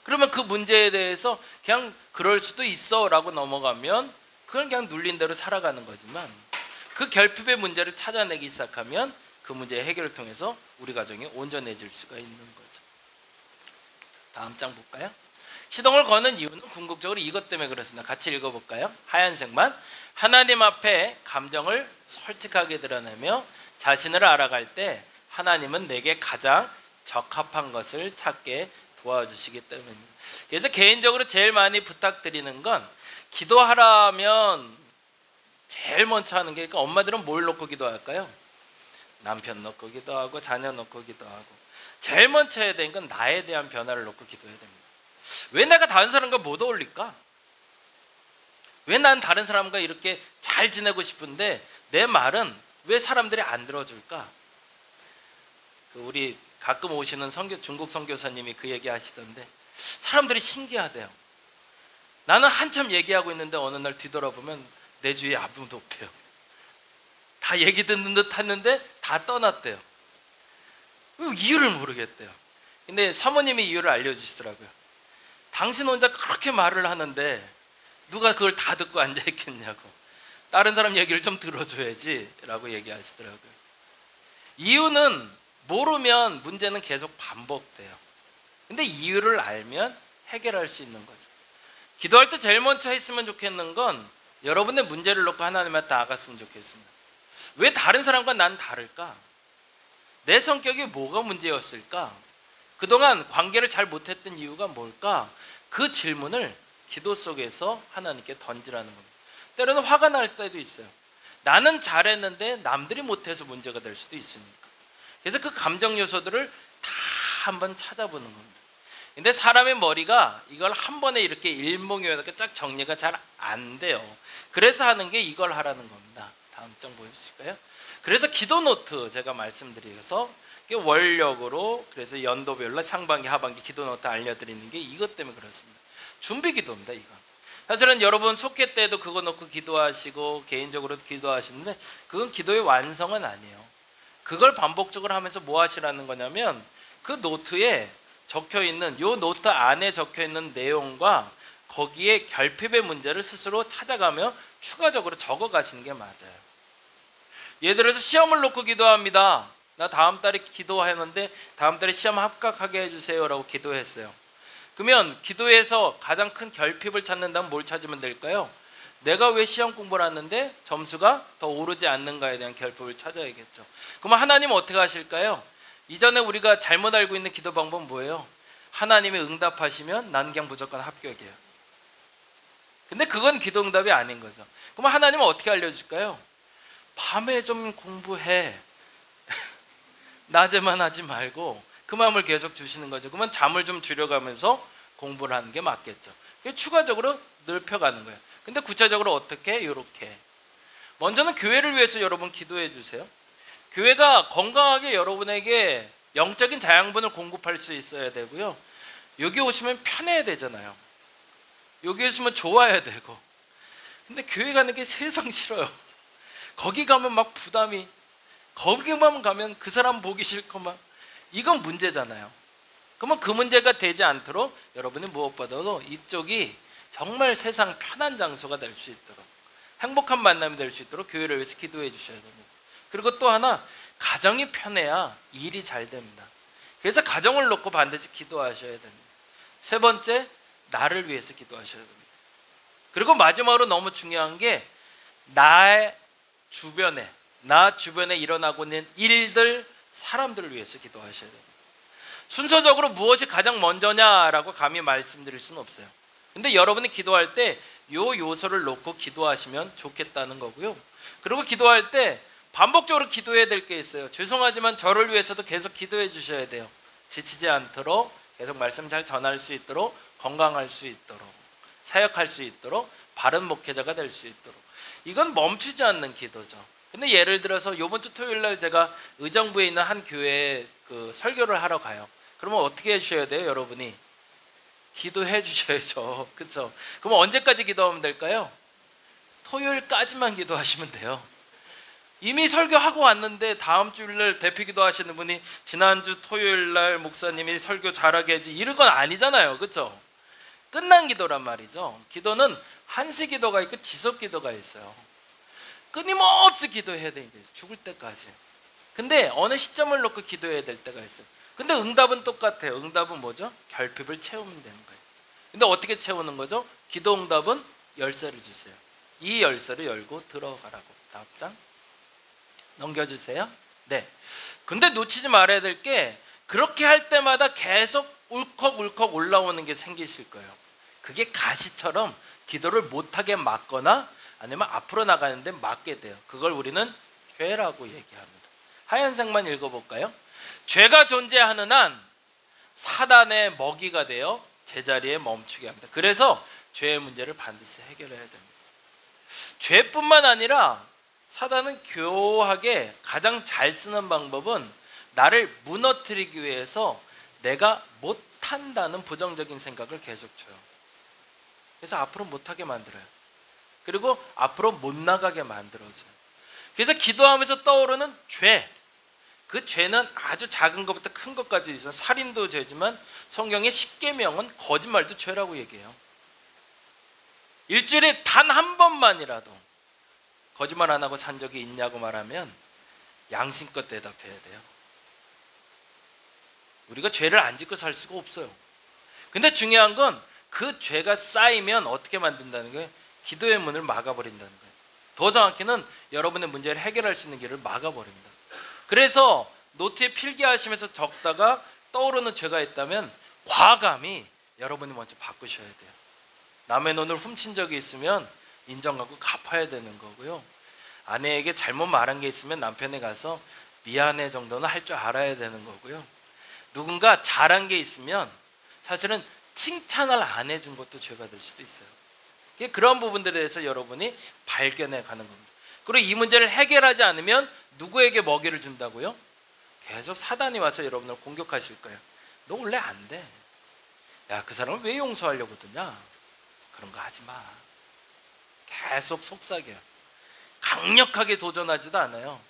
그러면 그 문제에 대해서 그냥 그럴 수도 있어 라고 넘어가면 그건 그냥 눌린 대로 살아가는 거지만, 그 결핍의 문제를 찾아내기 시작하면 그 문제의 해결을 통해서 우리 가정이 온전해질 수가 있는 거죠. 다음 장 볼까요? 시동을 거는 이유는 궁극적으로 이것 때문에 그렇습니다. 같이 읽어볼까요? 하얀색만. 하나님 앞에 감정을 솔직하게 드러내며 자신을 알아갈 때 하나님은 내게 가장 적합한 것을 찾게 도와주시기 때문입니다. 그래서 개인적으로 제일 많이 부탁드리는 건, 기도하라면 제일 먼저 하는 게, 그러니까 엄마들은 뭘 놓고 기도할까요? 남편 놓고 기도하고 자녀 놓고 기도하고, 제일 먼저 해야 되는 건 나에 대한 변화를 놓고 기도해야 됩니다. 왜 내가 다른 사람과 못 어울릴까? 왜 난 다른 사람과 이렇게 잘 지내고 싶은데 내 말은 왜 사람들이 안 들어줄까? 우리 가끔 오시는 중국 선교사님이 그 얘기 하시던데, 사람들이 신기하대요. 나는 한참 얘기하고 있는데 어느 날 뒤돌아보면 내 주위에 아무도 없대요. 다 얘기 듣는 듯 했는데 다 떠났대요. 이유를 모르겠대요. 근데 사모님이 이유를 알려주시더라고요. 당신 혼자 그렇게 말을 하는데 누가 그걸 다 듣고 앉아있겠냐고. 다른 사람 얘기를 좀 들어줘야지 라고 얘기하시더라고요. 이유는 모르면 문제는 계속 반복돼요. 근데 이유를 알면 해결할 수 있는 거죠. 기도할 때 제일 먼저 했으면 좋겠는 건, 여러분의 문제를 놓고 하나님한테 나아갔으면 좋겠습니다. 왜 다른 사람과 난 다를까? 내 성격이 뭐가 문제였을까? 그동안 관계를 잘 못했던 이유가 뭘까? 그 질문을 기도 속에서 하나님께 던지라는 겁니다. 때로는 화가 날 때도 있어요. 나는 잘했는데 남들이 못해서 문제가 될 수도 있으니까. 그래서 그 감정 요소들을 다 한번 찾아보는 겁니다. 근데 사람의 머리가 이걸 한 번에 이렇게 일목요연하게 쫙 정리가 잘 안 돼요. 그래서 하는 게 이걸 하라는 겁니다. 다음 장 보여주실까요? 그래서 기도 노트 제가 말씀드려서 원력으로, 그래서 연도별로 상반기 하반기 기도 노트 알려드리는 게 이것 때문에 그렇습니다. 준비 기도입니다. 이거 사실은 여러분 속회 때도 그거 놓고 기도하시고 개인적으로도 기도하시는데, 그건 기도의 완성은 아니에요. 그걸 반복적으로 하면서 뭐 하시라는 거냐면, 그 노트에 적혀있는, 요 노트 안에 적혀있는 내용과 거기에 결핍의 문제를 스스로 찾아가며 추가적으로 적어가시는 게 맞아요. 예를 들어서 시험을 놓고 기도합니다. 나 다음 달에 기도하는데 다음 달에 시험 합격하게 해주세요 라고 기도했어요. 그러면 기도에서 가장 큰 결핍을 찾는다면 뭘 찾으면 될까요? 내가 왜 시험 공부를 하는데 점수가 더 오르지 않는가에 대한 결핍을 찾아야겠죠. 그러면 하나님은 어떻게 하실까요? 이전에 우리가 잘못 알고 있는 기도 방법은 뭐예요? 하나님이 응답하시면 난 그냥 무조건 합격이에요. 근데 그건 기도 응답이 아닌 거죠. 그럼 하나님은 어떻게 알려줄까요? 밤에 좀 공부해. 낮에만 하지 말고 그 마음을 계속 주시는 거죠. 그러면 잠을 좀 줄여가면서 공부를 하는 게 맞겠죠. 추가적으로 넓혀가는 거예요. 근데 구체적으로 어떻게? 이렇게. 먼저는 교회를 위해서 여러분 기도해 주세요. 교회가 건강하게 여러분에게 영적인 자양분을 공급할 수 있어야 되고요. 여기 오시면 편해야 되잖아요. 여기 오시면 좋아야 되고. 근데 교회 가는 게 세상 싫어요. 거기 가면 막 부담이, 거기만 가면 그 사람 보기 싫고 막, 이건 문제잖아요. 그러면 그 문제가 되지 않도록 여러분이 무엇보다도 이쪽이 정말 세상 편한 장소가 될 수 있도록, 행복한 만남이 될 수 있도록 교회를 위해서 기도해 주셔야 됩니다. 그리고 또 하나, 가정이 편해야 일이 잘 됩니다. 그래서 가정을 놓고 반드시 기도하셔야 됩니다. 세 번째, 나를 위해서 기도하셔야 됩니다. 그리고 마지막으로 너무 중요한 게 나의 주변에, 나 주변에 일어나고 있는 일들, 사람들을 위해서 기도하셔야 됩니다. 순서적으로 무엇이 가장 먼저냐라고 감히 말씀드릴 수는 없어요. 근데 여러분이 기도할 때 요 요소를 놓고 기도하시면 좋겠다는 거고요. 그리고 기도할 때 반복적으로 기도해야 될 게 있어요. 죄송하지만 저를 위해서도 계속 기도해 주셔야 돼요. 지치지 않도록, 계속 말씀 잘 전할 수 있도록, 건강할 수 있도록, 사역할 수 있도록, 바른 목회자가 될 수 있도록. 이건 멈추지 않는 기도죠. 근데 예를 들어서 이번 주 토요일 날 제가 의정부에 있는 한 교회에 설교를 하러 가요. 그러면 어떻게 해주셔야 돼요? 여러분이 기도해 주셔야죠. 그렇죠? 그럼 언제까지 기도하면 될까요? 토요일까지만 기도하시면 돼요. 이미 설교하고 왔는데 다음 주일날 대표 기도하시는 분이 지난주 토요일날 목사님이 설교 잘하게 해지, 이런 건 아니잖아요. 그렇죠? 끝난 기도란 말이죠. 기도는 한시 기도가 있고 지속 기도가 있어요. 끊임없이 기도해야 되는 거예요. 죽을 때까지. 근데 어느 시점을 놓고 기도해야 될 때가 있어요. 근데 응답은 똑같아요. 응답은 뭐죠? 결핍을 채우면 되는 거예요. 근데 어떻게 채우는 거죠? 기도 응답은 열쇠를 주세요. 이 열쇠를 열고 들어가라고. 다음 장 넘겨주세요. 네. 근데 놓치지 말아야 될 게, 그렇게 할 때마다 계속 울컥울컥 올라오는 게 생기실 거예요. 그게 가시처럼 기도를 못하게 막거나 아니면 앞으로 나가는데 막게 돼요. 그걸 우리는 죄라고 얘기합니다. 하얀색만 읽어볼까요? 죄가 존재하는 한 사단의 먹이가 되어 제자리에 멈추게 합니다. 그래서 죄의 문제를 반드시 해결해야 됩니다. 죄뿐만 아니라 사단은 교묘하게 가장 잘 쓰는 방법은 나를 무너뜨리기 위해서 내가 못한다는 부정적인 생각을 계속 줘요. 그래서 앞으로 못하게 만들어요. 그리고 앞으로 못 나가게 만들어줘요. 그래서 기도하면서 떠오르는 죄, 그 죄는 아주 작은 것부터 큰 것까지 있어요. 살인도 죄지만 성경의 10계명은 거짓말도 죄라고 얘기해요. 일주일에 단 한 번만이라도 거짓말 안 하고 산 적이 있냐고 말하면 양심껏 대답해야 돼요. 우리가 죄를 안 짓고 살 수가 없어요. 근데 중요한 건 그 죄가 쌓이면 어떻게 만든다는 거예요? 기도의 문을 막아버린다는 거예요. 더 정확히는 여러분의 문제를 해결할 수 있는 길을 막아버립니다. 그래서 노트에 필기하시면서 적다가 떠오르는 죄가 있다면 과감히 여러분이 먼저 바꾸셔야 돼요. 남의 돈을 훔친 적이 있으면 인정하고 갚아야 되는 거고요. 아내에게 잘못 말한 게 있으면 남편에 가서 미안해 정도는 할 줄 알아야 되는 거고요. 누군가 잘한 게 있으면 사실은 칭찬을 안 해준 것도 죄가 될 수도 있어요. 그런 부분들에 대해서 여러분이 발견해 가는 겁니다. 그리고 이 문제를 해결하지 않으면 누구에게 먹이를 준다고요? 계속 사단이 와서 여러분을 공격하실 거예요. 너 원래 안 돼. 야, 그 사람을 왜 용서하려고 드냐? 그런 거 하지 마. 계속 속삭여요. 강력하게 도전하지도 않아요.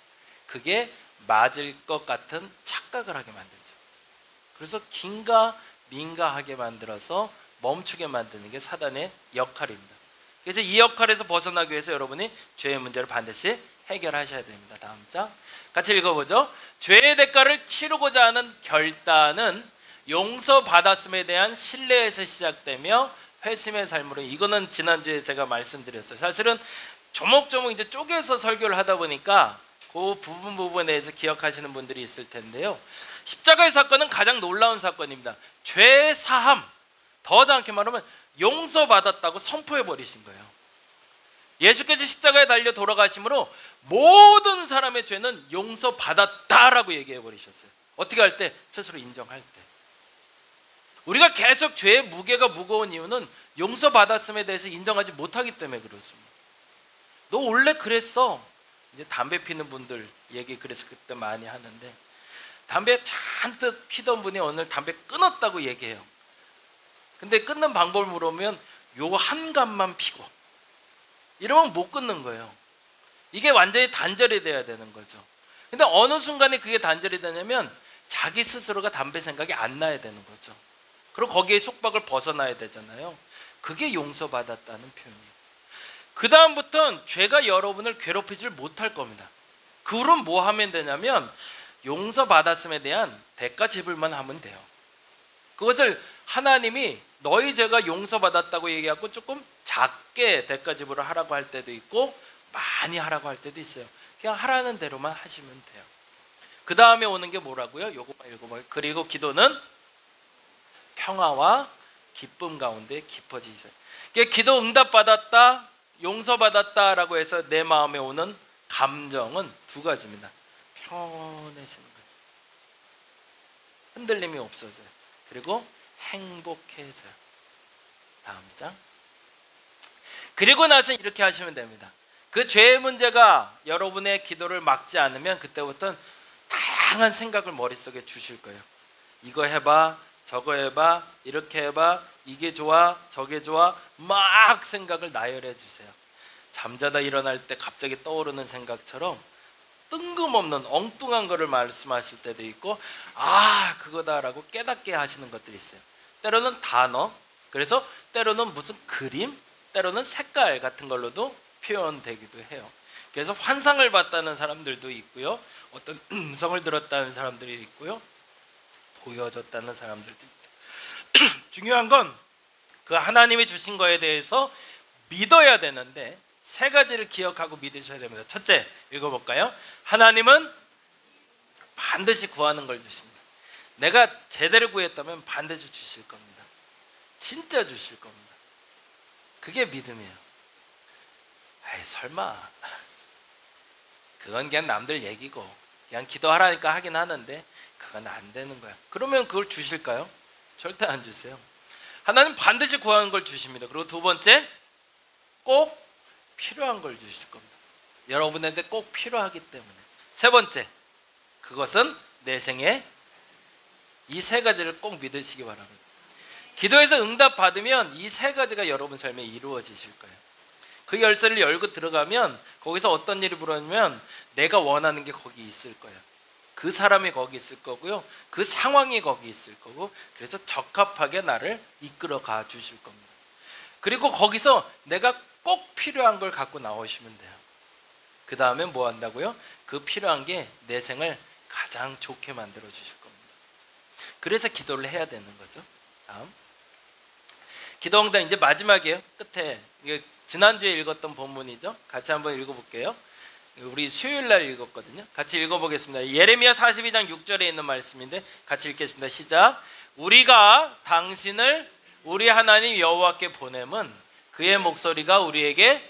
그게 맞을 것 같은 착각을 하게 만들죠. 그래서 긴가민가하게 만들어서 멈추게 만드는 게 사단의 역할입니다. 그래서 이 역할에서 벗어나기 위해서 여러분이 죄의 문제를 반드시 해결하셔야 됩니다. 다음 장 같이 읽어보죠. 죄의 대가를 치르고자 하는 결단은 용서받았음에 대한 신뢰에서 시작되며 회심의 삶으로, 이거는 지난주에 제가 말씀드렸어요. 사실은 조목조목 이제 쪼개서 설교를 하다 보니까 그 부분에 대해서 기억하시는 분들이 있을 텐데요. 십자가의 사건은 가장 놀라운 사건입니다. 죄 사함, 더 정확히 말하면 용서받았다고 선포해 버리신 거예요. 예수께서 십자가에 달려 돌아가심으로 모든 사람의 죄는 용서받았다라고 얘기해 버리셨어요. 어떻게 할 때? 스스로 인정할 때. 우리가 계속 죄의 무게가 무거운 이유는 용서받았음에 대해서 인정하지 못하기 때문에 그렇습니다. 너 원래 그랬어. 이제 담배 피는 분들 얘기 그래서 그때 많이 하는데, 담배 잔뜩 피던 분이 오늘 담배 끊었다고 얘기해요. 근데 끊는 방법을 물으면 요 한 갑만 피고, 이러면 못 끊는 거예요. 이게 완전히 단절이 돼야 되는 거죠. 근데 어느 순간에 그게 단절이 되냐면 자기 스스로가 담배 생각이 안 나야 되는 거죠. 그리고 거기에 속박을 벗어나야 되잖아요. 그게 용서받았다는 표현이에요. 그 다음부터는 죄가 여러분을 괴롭히질 못할 겁니다. 그 후로는 뭐 하면 되냐면 용서받았음에 대한 대가 지불만 하면 돼요. 그것을 하나님이 너희 죄가 용서받았다고 얘기하고 조금 작게 대가 지불을 하라고 할 때도 있고 많이 하라고 할 때도 있어요. 그냥 하라는 대로만 하시면 돼요. 그 다음에 오는 게 뭐라고요? 요거만 읽어봐요. 그리고 기도는 평화와 기쁨 가운데 깊어지세요. 기도 응답받았다, 용서받았다라고 해서 내 마음에 오는 감정은 두 가지입니다. 편해지는 거예요. 흔들림이 없어져요. 그리고 행복해져요. 다음 장. 그리고 나서 이렇게 하시면 됩니다. 그 죄의 문제가 여러분의 기도를 막지 않으면 그때부터는 다양한 생각을 머릿속에 주실 거예요. 이거 해봐, 저거 해봐, 이렇게 해봐, 이게 좋아, 저게 좋아, 막 생각을 나열해 주세요. 잠자다 일어날 때 갑자기 떠오르는 생각처럼 뜬금없는 엉뚱한 거를 말씀하실 때도 있고, 아 그거다라고 깨닫게 하시는 것들이 있어요. 때로는 단어, 그래서 때로는 무슨 그림, 때로는 색깔 같은 걸로도 표현되기도 해요. 그래서 환상을 봤다는 사람들도 있고요, 어떤 음성을 들었다는 사람들이 있고요, 보여졌다는 사람들도 있죠. 중요한 건 그 하나님이 주신 거에 대해서 믿어야 되는데 세 가지를 기억하고 믿으셔야 됩니다. 첫째, 읽어볼까요? 하나님은 반드시 구하는 걸 주십니다. 내가 제대로 구했다면 반드시 주실 겁니다. 진짜 주실 겁니다. 그게 믿음이에요. 에이 설마, 그건 그냥 남들 얘기고 그냥 기도하라니까 하긴 하는데 그건 안 되는 거야. 그러면 그걸 주실까요? 절대 안 주세요. 하나님 반드시 구하는 걸 주십니다. 그리고 두 번째, 꼭 필요한 걸 주실 겁니다. 여러분한테 꼭 필요하기 때문에. 세 번째, 그것은 내 생에, 이 세 가지를 꼭 믿으시기 바랍니다. 기도에서 응답 받으면 이 세 가지가 여러분 삶에 이루어지실 거예요. 그 열쇠를 열고 들어가면 거기서 어떤 일이 벌어지면 내가 원하는 게 거기 있을 거예요. 그 사람이 거기 있을 거고요, 그 상황이 거기 있을 거고, 그래서 적합하게 나를 이끌어 가 주실 겁니다. 그리고 거기서 내가 꼭 필요한 걸 갖고 나오시면 돼요. 그 다음에 뭐 한다고요? 그 필요한 게 내 생을 가장 좋게 만들어 주실 겁니다. 그래서 기도를 해야 되는 거죠. 다음, 기도응답 이제 마지막이에요. 끝에, 이게 지난주에 읽었던 본문이죠. 같이 한번 읽어볼게요. 우리 수요일날 읽었거든요. 같이 읽어보겠습니다. 예레미야 42장 6절에 있는 말씀인데 같이 읽겠습니다. 시작. 우리가 당신을 우리 하나님 여호와께 보냄은 그의 목소리가 우리에게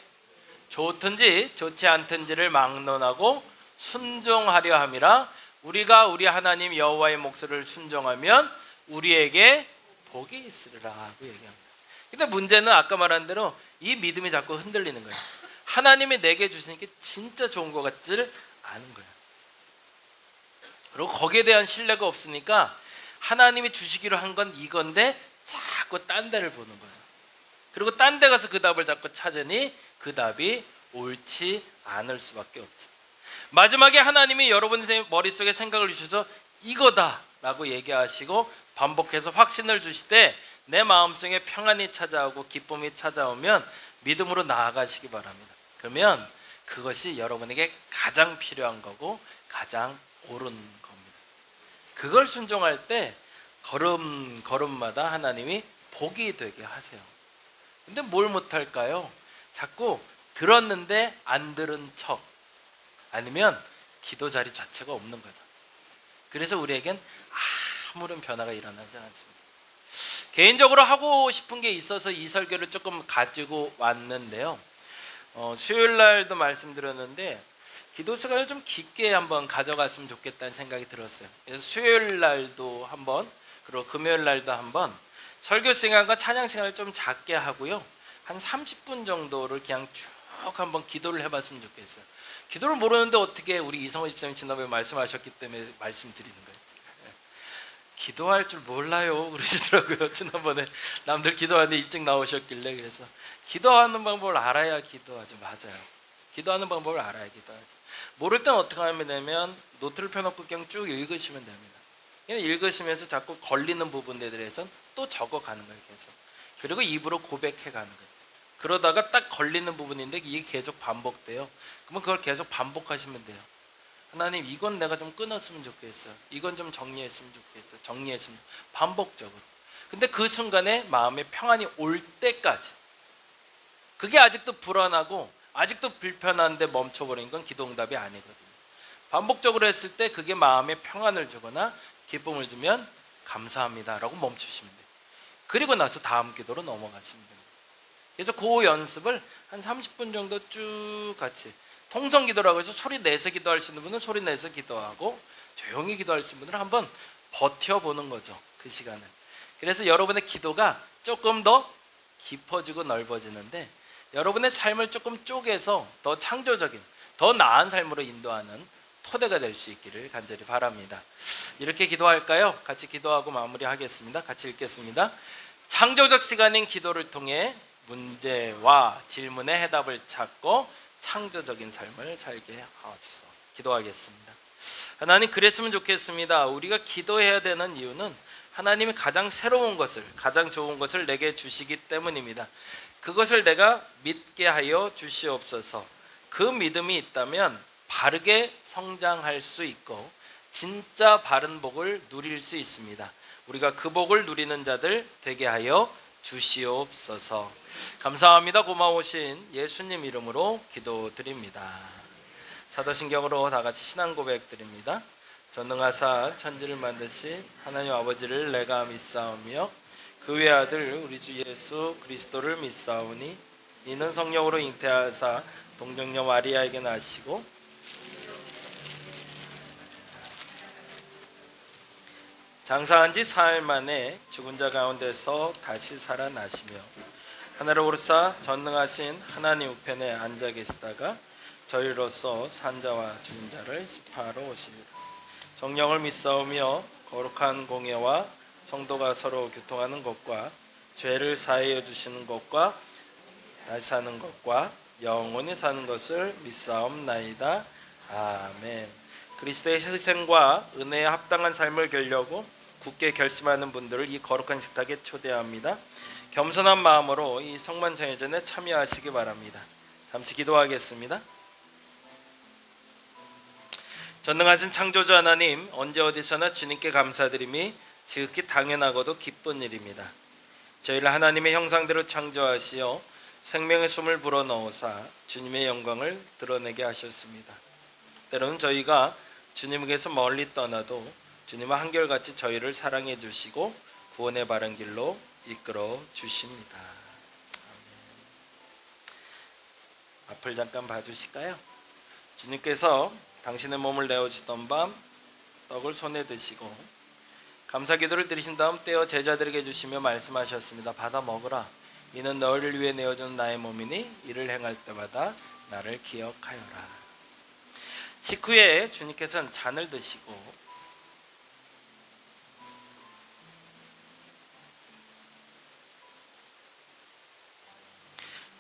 좋든지 좋지 않든지를 막론하고 순종하려 함이라. 우리가 우리 하나님 여호와의 목소리를 순종하면 우리에게 복이 있으리라 하고 얘기합니다. 근데 문제는 아까 말한 대로 이 믿음이 자꾸 흔들리는 거예요. 하나님이 내게 주시는 게 진짜 좋은 것 같지를 않은 거예요. 그리고 거기에 대한 신뢰가 없으니까 하나님이 주시기로 한 건 이건데 자꾸 딴 데를 보는 거예요. 그리고 딴 데 가서 그 답을 자꾸 찾으니 그 답이 옳지 않을 수밖에 없죠. 마지막에 하나님이 여러분의 머릿속에 생각을 주셔서 이거다 라고 얘기하시고 반복해서 확신을 주실 때 내 마음속에 평안이 찾아오고 기쁨이 찾아오면 믿음으로 나아가시기 바랍니다. 그러면 그것이 여러분에게 가장 필요한 거고 가장 옳은 겁니다. 그걸 순종할 때 걸음마다 하나님이 복이 되게 하세요. 근데 뭘 못할까요? 자꾸 들었는데 안 들은 척, 아니면 기도 자리 자체가 없는 거죠. 그래서 우리에겐 아무런 변화가 일어나지 않습니다. 개인적으로 하고 싶은 게 있어서 이 설교를 조금 가지고 왔는데요. 수요일 날도 말씀드렸는데 기도 시간을 좀 깊게 한번 가져갔으면 좋겠다는 생각이 들었어요. 그래서 수요일 날도 한번, 그리고 금요일 날도 한번 설교 시간과 찬양 시간을 좀 작게 하고요, 한 30분 정도를 그냥 쭉 한번 기도를 해봤으면 좋겠어요. 기도를 모르는데 어떻게, 우리 이성호 집사님 지난번에 말씀하셨기 때문에 말씀드리는 거예요. 기도할 줄 몰라요 그러시더라고요. 지난번에 남들 기도하는데 일찍 나오셨길래. 그래서 기도하는 방법을 알아야 기도하죠. 맞아요. 기도하는 방법을 알아야 기도하죠. 모를 땐 어떻게 하면 되면 노트를 펴놓고 그냥 쭉 읽으시면 됩니다. 그냥 읽으시면서 자꾸 걸리는 부분에 대해서는 또 적어가는 거예요. 계속. 그리고 입으로 고백해가는 거예요. 그러다가 딱 걸리는 부분인데 이게 계속 반복돼요. 그러면 그걸 계속 반복하시면 돼요. 하나님, 이건 내가 좀 끊었으면 좋겠어요. 이건 좀 정리했으면 좋겠어요. 정리했으면, 반복적으로. 근데 그 순간에 마음의 평안이 올 때까지, 그게 아직도 불안하고 아직도 불편한데 멈춰버리는 건 기도응답이 아니거든요. 반복적으로 했을 때 그게 마음에 평안을 주거나 기쁨을 주면 감사합니다 라고 멈추시면 돼요. 그리고 나서 다음 기도로 넘어가시면 됩니다. 그래서 그 연습을 한 30분 정도 쭉 같이, 통성 기도라고 해서 소리 내서 기도할 수 있는 분은 소리 내서 기도하고, 조용히 기도할 수 있는 분은 한번 버텨보는 거죠. 그 시간을. 그래서 여러분의 기도가 조금 더 깊어지고 넓어지는데, 여러분의 삶을 조금 쪼개서 더 창조적인, 더 나은 삶으로 인도하는 토대가 될 수 있기를 간절히 바랍니다. 이렇게 기도할까요? 같이 기도하고 마무리하겠습니다. 같이 읽겠습니다. 창조적 시간인 기도를 통해 문제와 질문의 해답을 찾고 창조적인 삶을 살게 하옵소서. 기도하겠습니다. 하나님, 그랬으면 좋겠습니다. 우리가 기도해야 되는 이유는 하나님이 가장 새로운 것을, 가장 좋은 것을 내게 주시기 때문입니다. 그것을 내가 믿게 하여 주시옵소서. 그 믿음이 있다면 바르게 성장할 수 있고 진짜 바른 복을 누릴 수 있습니다. 우리가 그 복을 누리는 자들 되게 하여 주시옵소서. 감사합니다. 고마우신 예수님 이름으로 기도드립니다. 사도신경으로 다 같이 신앙 고백 드립니다. 전능하사 천지를 만드신 하나님 아버지를 내가 믿사오며 그 외아들 우리 주 예수 그리스도를 믿사오니 이는 성령으로 잉태하사 동정녀 마리아에게 나시고 장사한 지 사흘 만에 죽은 자 가운데서 다시 살아나시며 하늘을 오르사 전능하신 하나님 우편에 앉아 계시다가 저희로서 산자와 죽은 자를 심판하러 오시리라. 성령을 믿사오며 거룩한 공예와 성도가 서로 교통하는 것과 죄를 사하여 주시는 것과 다시 사는 것과 영원히 사는 것을 믿사옵나이다. 아멘. 그리스도의 희생과 은혜에 합당한 삶을 결려고 굳게 결심하는 분들을 이 거룩한 식탁에 초대합니다. 겸손한 마음으로 이 성만 장애전에 참여하시기 바랍니다. 잠시 기도하겠습니다. 전능하신 창조주 하나님, 언제 어디서나 주님께 감사드림이 지극히 당연하고도 기쁜 일입니다. 저희를 하나님의 형상대로 창조하시어 생명의 숨을 불어넣으사 주님의 영광을 드러내게 하셨습니다. 때로는 저희가 주님에게서 멀리 떠나도 주님은 한결같이 저희를 사랑해 주시고 구원의 바른 길로 이끌어 주십니다. 앞을 잠깐 봐주실까요? 주님께서 당신의 몸을 내어주던 밤 떡을 손에 드시고 감사기도를 드리신 다음 떼어 제자들에게 주시며 말씀하셨습니다. 받아 먹으라. 이는 너희를 위해 내어주는 나의 몸이니 이를 행할 때마다 나를 기억하여라. 식후에 주님께서는 잔을 드시고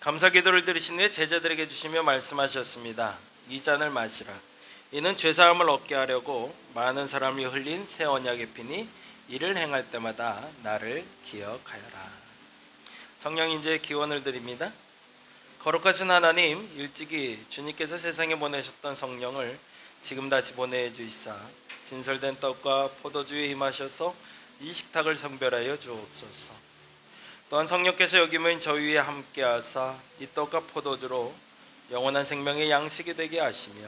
감사기도를 드리신 후에 제자들에게 주시며 말씀하셨습니다. 이 잔을 마시라. 이는 죄사함을 얻게 하려고 많은 사람이 흘린 새 언약의 피니 이를 행할 때마다 나를 기억하여라. 성령 인재의 기원을 드립니다. 거룩하신 하나님, 일찍이 주님께서 세상에 보내셨던 성령을 지금 다시 보내주시사 진설된 떡과 포도주에 임하셔서 이 식탁을 성별하여 주옵소서. 또한 성령께서 여기 모인 저희 위에 함께하사 이 떡과 포도주로 영원한 생명의 양식이 되게 하시며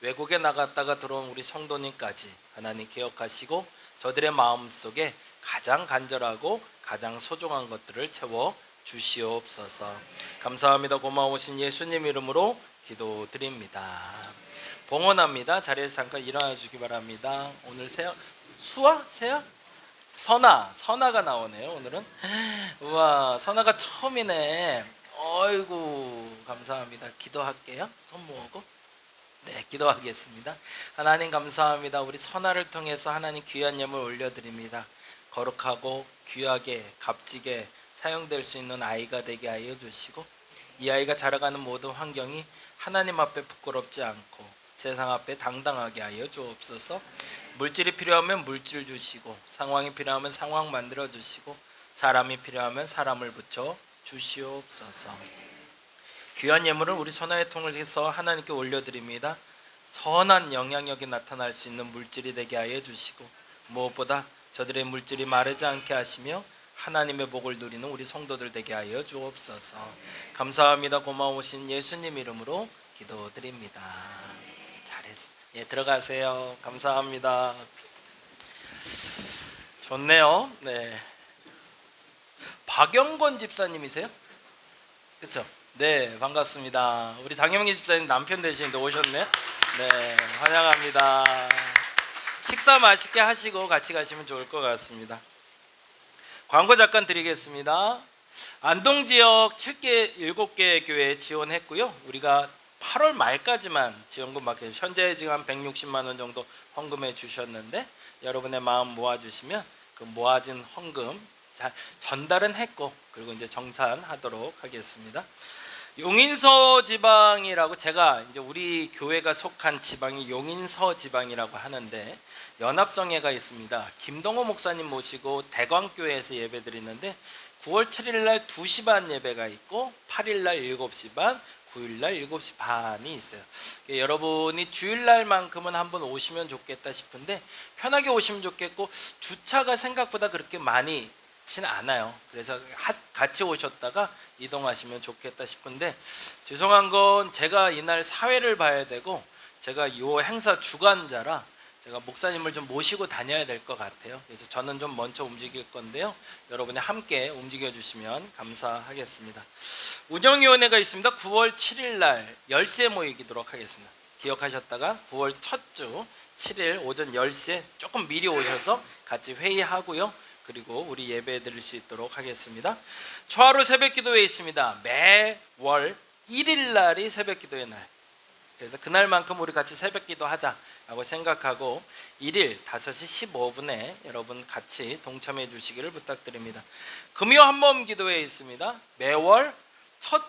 외국에 나갔다가 들어온 우리 성도님까지 하나님 기억하시고 저들의 마음속에 가장 간절하고 가장 소중한 것들을 채워 주시옵소서. 감사합니다. 고마우신 예수님 이름으로 기도드립니다. 봉헌합니다. 자리에서 잠깐 일어나 주기 바랍니다. 오늘 세야? 선아가 나오네요. 오늘은 우와, 선아가 처음이네. 어이구, 감사합니다. 기도할게요. 손 모으고. 네, 기도하겠습니다. 하나님 감사합니다. 우리 선아를 통해서 하나님 귀한 예물 올려드립니다. 거룩하고 귀하게 값지게 사용될 수 있는 아이가 되게 하여 주시고, 이 아이가 자라가는 모든 환경이 하나님 앞에 부끄럽지 않고 세상 앞에 당당하게 하여 주옵소서. 물질이 필요하면 물질 주시고, 상황이 필요하면 상황 만들어 주시고, 사람이 필요하면 사람을 붙여 주시옵소서. 귀한 예물을 우리 선아의 통을 해서 하나님께 올려드립니다. 선한 영향력이 나타날 수 있는 물질이 되게 하여 주시고, 무엇보다 저들의 물질이 마르지 않게 하시며 하나님의 복을 누리는 우리 성도들 되게 하여 주옵소서. 감사합니다. 고마우신 예수님 이름으로 기도드립니다. 잘했어. 예, 들어가세요. 감사합니다. 좋네요. 네. 박영건 집사님이세요? 그렇죠? 네, 반갑습니다. 우리 장영기 집사님 남편 되시는데 오셨네. 네, 환영합니다. 식사 맛있게 하시고 같이 가시면 좋을 것 같습니다. 광고 잠깐 드리겠습니다. 안동 지역 7개 교회 지원했고요. 우리가 8월 말까지만 지원금 받게, 현재 지금 한 160만 원 정도 헌금해 주셨는데, 여러분의 마음 모아주시면 그 모아진 헌금 전달은 했고, 그리고 이제 정산하도록 하겠습니다. 용인서 지방이라고, 제가 이제 우리 교회가 속한 지방이 용인서 지방이라고 하는데, 연합성회가 있습니다. 김동호 목사님 모시고 대광교회에서 예배 드리는데 9월 7일 날 2시 반 예배가 있고 8일 날 7시 반, 9일 날 7시 반이 있어요. 여러분이 주일 날만큼은 한번 오시면 좋겠다 싶은데, 편하게 오시면 좋겠고, 주차가 생각보다 그렇게 많이 진 않아요. 그래서 같이 오셨다가 이동하시면 좋겠다 싶은데, 죄송한 건 제가 이날 사회를 봐야 되고, 제가 이 행사 주관자라 제가 목사님을 좀 모시고 다녀야 될 것 같아요. 그래서 저는 좀 먼저 움직일 건데요, 여러분이 함께 움직여 주시면 감사하겠습니다. 우정위원회가 있습니다. 9월 7일 날 10시에 모이도록 하겠습니다. 기억하셨다가 9월 첫 주 7일 오전 10시에 조금 미리 오셔서 같이 회의하고요, 그리고 우리 예배 드릴 수 있도록 하겠습니다. 초하루 새벽기도회 있습니다. 매월 1일 날이 새벽기도회 날. 그래서 그날만큼 우리 같이 새벽기도 하자라고 생각하고 1일 5시 15분에 여러분 같이 동참해 주시기를 부탁드립니다. 금요 한몸 기도회 있습니다. 매월 첫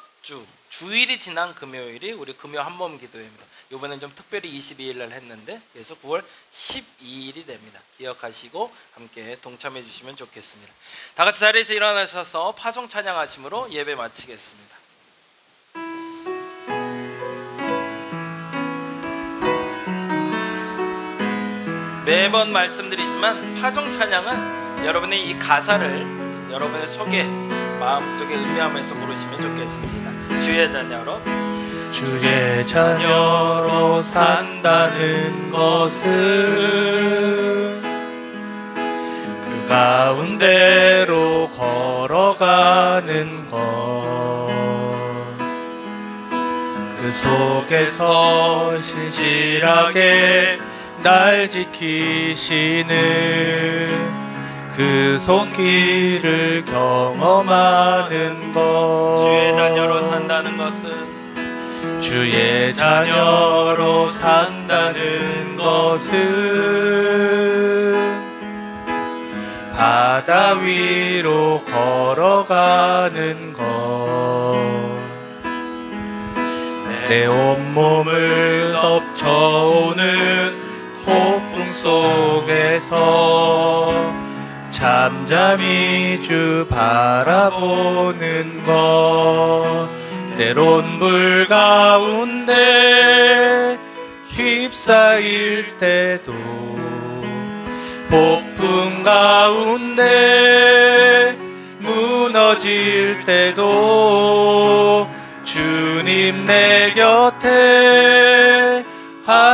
주일이 지난 금요일이 우리 금요 한몸 기도회입니다. 이번엔 좀 특별히 22일 날 했는데, 그래서 9월 12일이 됩니다. 기억하시고 함께 동참해 주시면 좋겠습니다. 다 같이 자리에서 일어나셔서 파송 찬양하심으로 예배 마치겠습니다. 매번 말씀드리지만 파송 찬양은 여러분의 이 가사를 여러분의 속에, 마음속에 의미하면서 부르시면 좋겠습니다. 주의 자녀로, 주의 자녀로 산다는 것은 그 가운데로 걸어가는 것, 그 속에서 신실하게 날 지키시는 그 손길을 경험하는 것. 주의 자녀로 산다는 것은, 주의 자녀로 산다는 것은 바다 위로 걸어가는 것, 내 온몸을 덮쳐오는 폭풍 속에서 잠잠히 주 바라보는 것, 때론 물 가운데 휩싸일 때도, 폭풍 가운데 무너질 때도 주님 내 곁에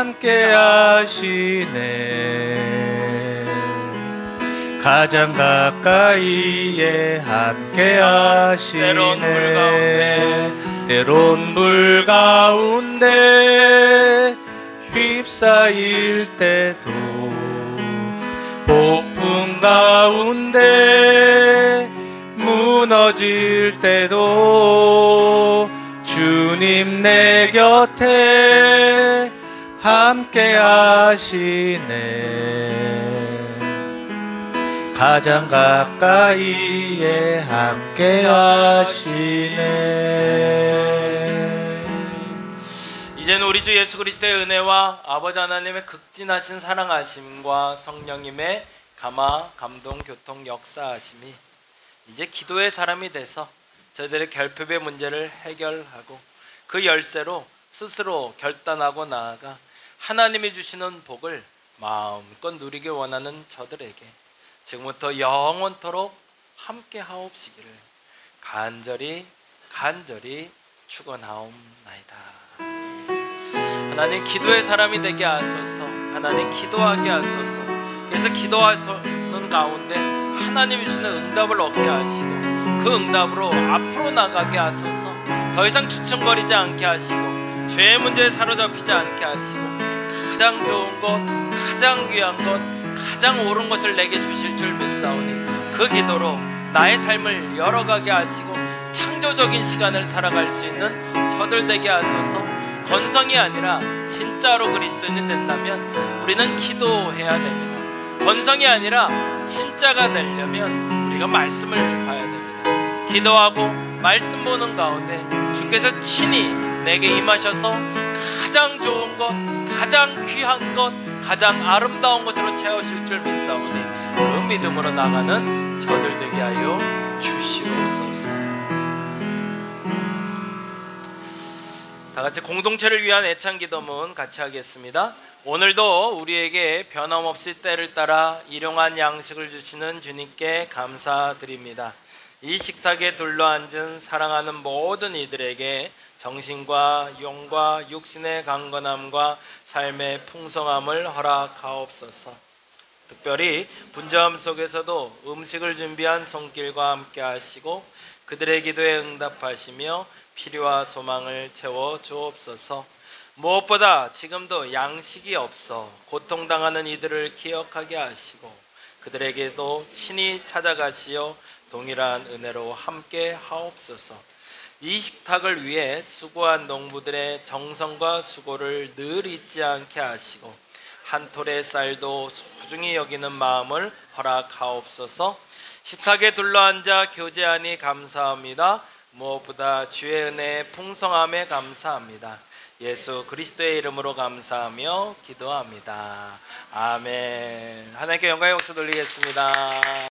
함께 하시네. 가장 가까이에 함께 하시네. 때론 물 가운데 휩싸일 때도 폭풍 가운데 무너질 때도 주님 내 곁에 함께 하시네. 가장 가까이에 함께 하시네. 이제는 우리 주 예수 그리스도의 은혜와 아버지 하나님의 극진하신 사랑하심과 성령님의 감화, 감동, 교통, 역사하심이 이제 기도의 사람이 돼서 저희들의 결핍의 문제를 해결하고 그 열쇠로 스스로 결단하고 나아가 하나님이 주시는 복을 마음껏 누리길 원하는 저들에게 지금부터 영원토록 함께 하옵시기를 간절히 축원하옵나이다. 하나님 기도의 사람이 되게 하소서. 하나님 기도하게 하소서. 그래서 기도하는 가운데 하나님이 주시는 응답을 얻게 하시고 그 응답으로 앞으로 나가게 하소서. 더 이상 주춤거리지 않게 하시고 죄의 문제에 사로잡히지 않게 하시고 가장 좋은 것, 가장 귀한 것, 가장 옳은 것을 내게 주실 줄 믿사오니 그 기도로 나의 삶을 열어가게 하시고 창조적인 시간을 살아갈 수 있는 저들 되게 하소서. 건성이 아니라 진짜로 그리스도인이 된다면 우리는 기도해야 됩니다. 건성이 아니라 진짜가 되려면 우리가 말씀을 봐야 됩니다. 기도하고 말씀 보는 가운데 주께서 친히 내게 임하셔서 가장 좋은 것, 가장 귀한 것, 가장 아름다운 것으로 채우실 줄 믿사오니 그 믿음으로 나가는 저들 되게 하여 주시옵소서. 다 같이 공동체를 위한 애창 기도문 같이 하겠습니다. 오늘도 우리에게 변함없이 때를 따라 일용할 양식을 주시는 주님께 감사드립니다. 이 식탁에 둘러앉은 사랑하는 모든 이들에게 정신과 영과 육신의 강건함과 삶의 풍성함을 허락하옵소서. 특별히 분주함 속에서도 음식을 준비한 손길과 함께 하시고 그들의 기도에 응답하시며 필요와 소망을 채워 주옵소서. 무엇보다 지금도 양식이 없어 고통당하는 이들을 기억하게 하시고 그들에게도 친히 찾아가시어 동일한 은혜로 함께 하옵소서. 이 식탁을 위해 수고한 농부들의 정성과 수고를 늘 잊지 않게 하시고 한 톨의 쌀도 소중히 여기는 마음을 허락하옵소서. 식탁에 둘러앉아 교제하니 감사합니다. 무엇보다 주의 은혜의 풍성함에 감사합니다. 예수 그리스도의 이름으로 감사하며 기도합니다. 아멘. 하나님께 영광의 박수 돌리겠습니다.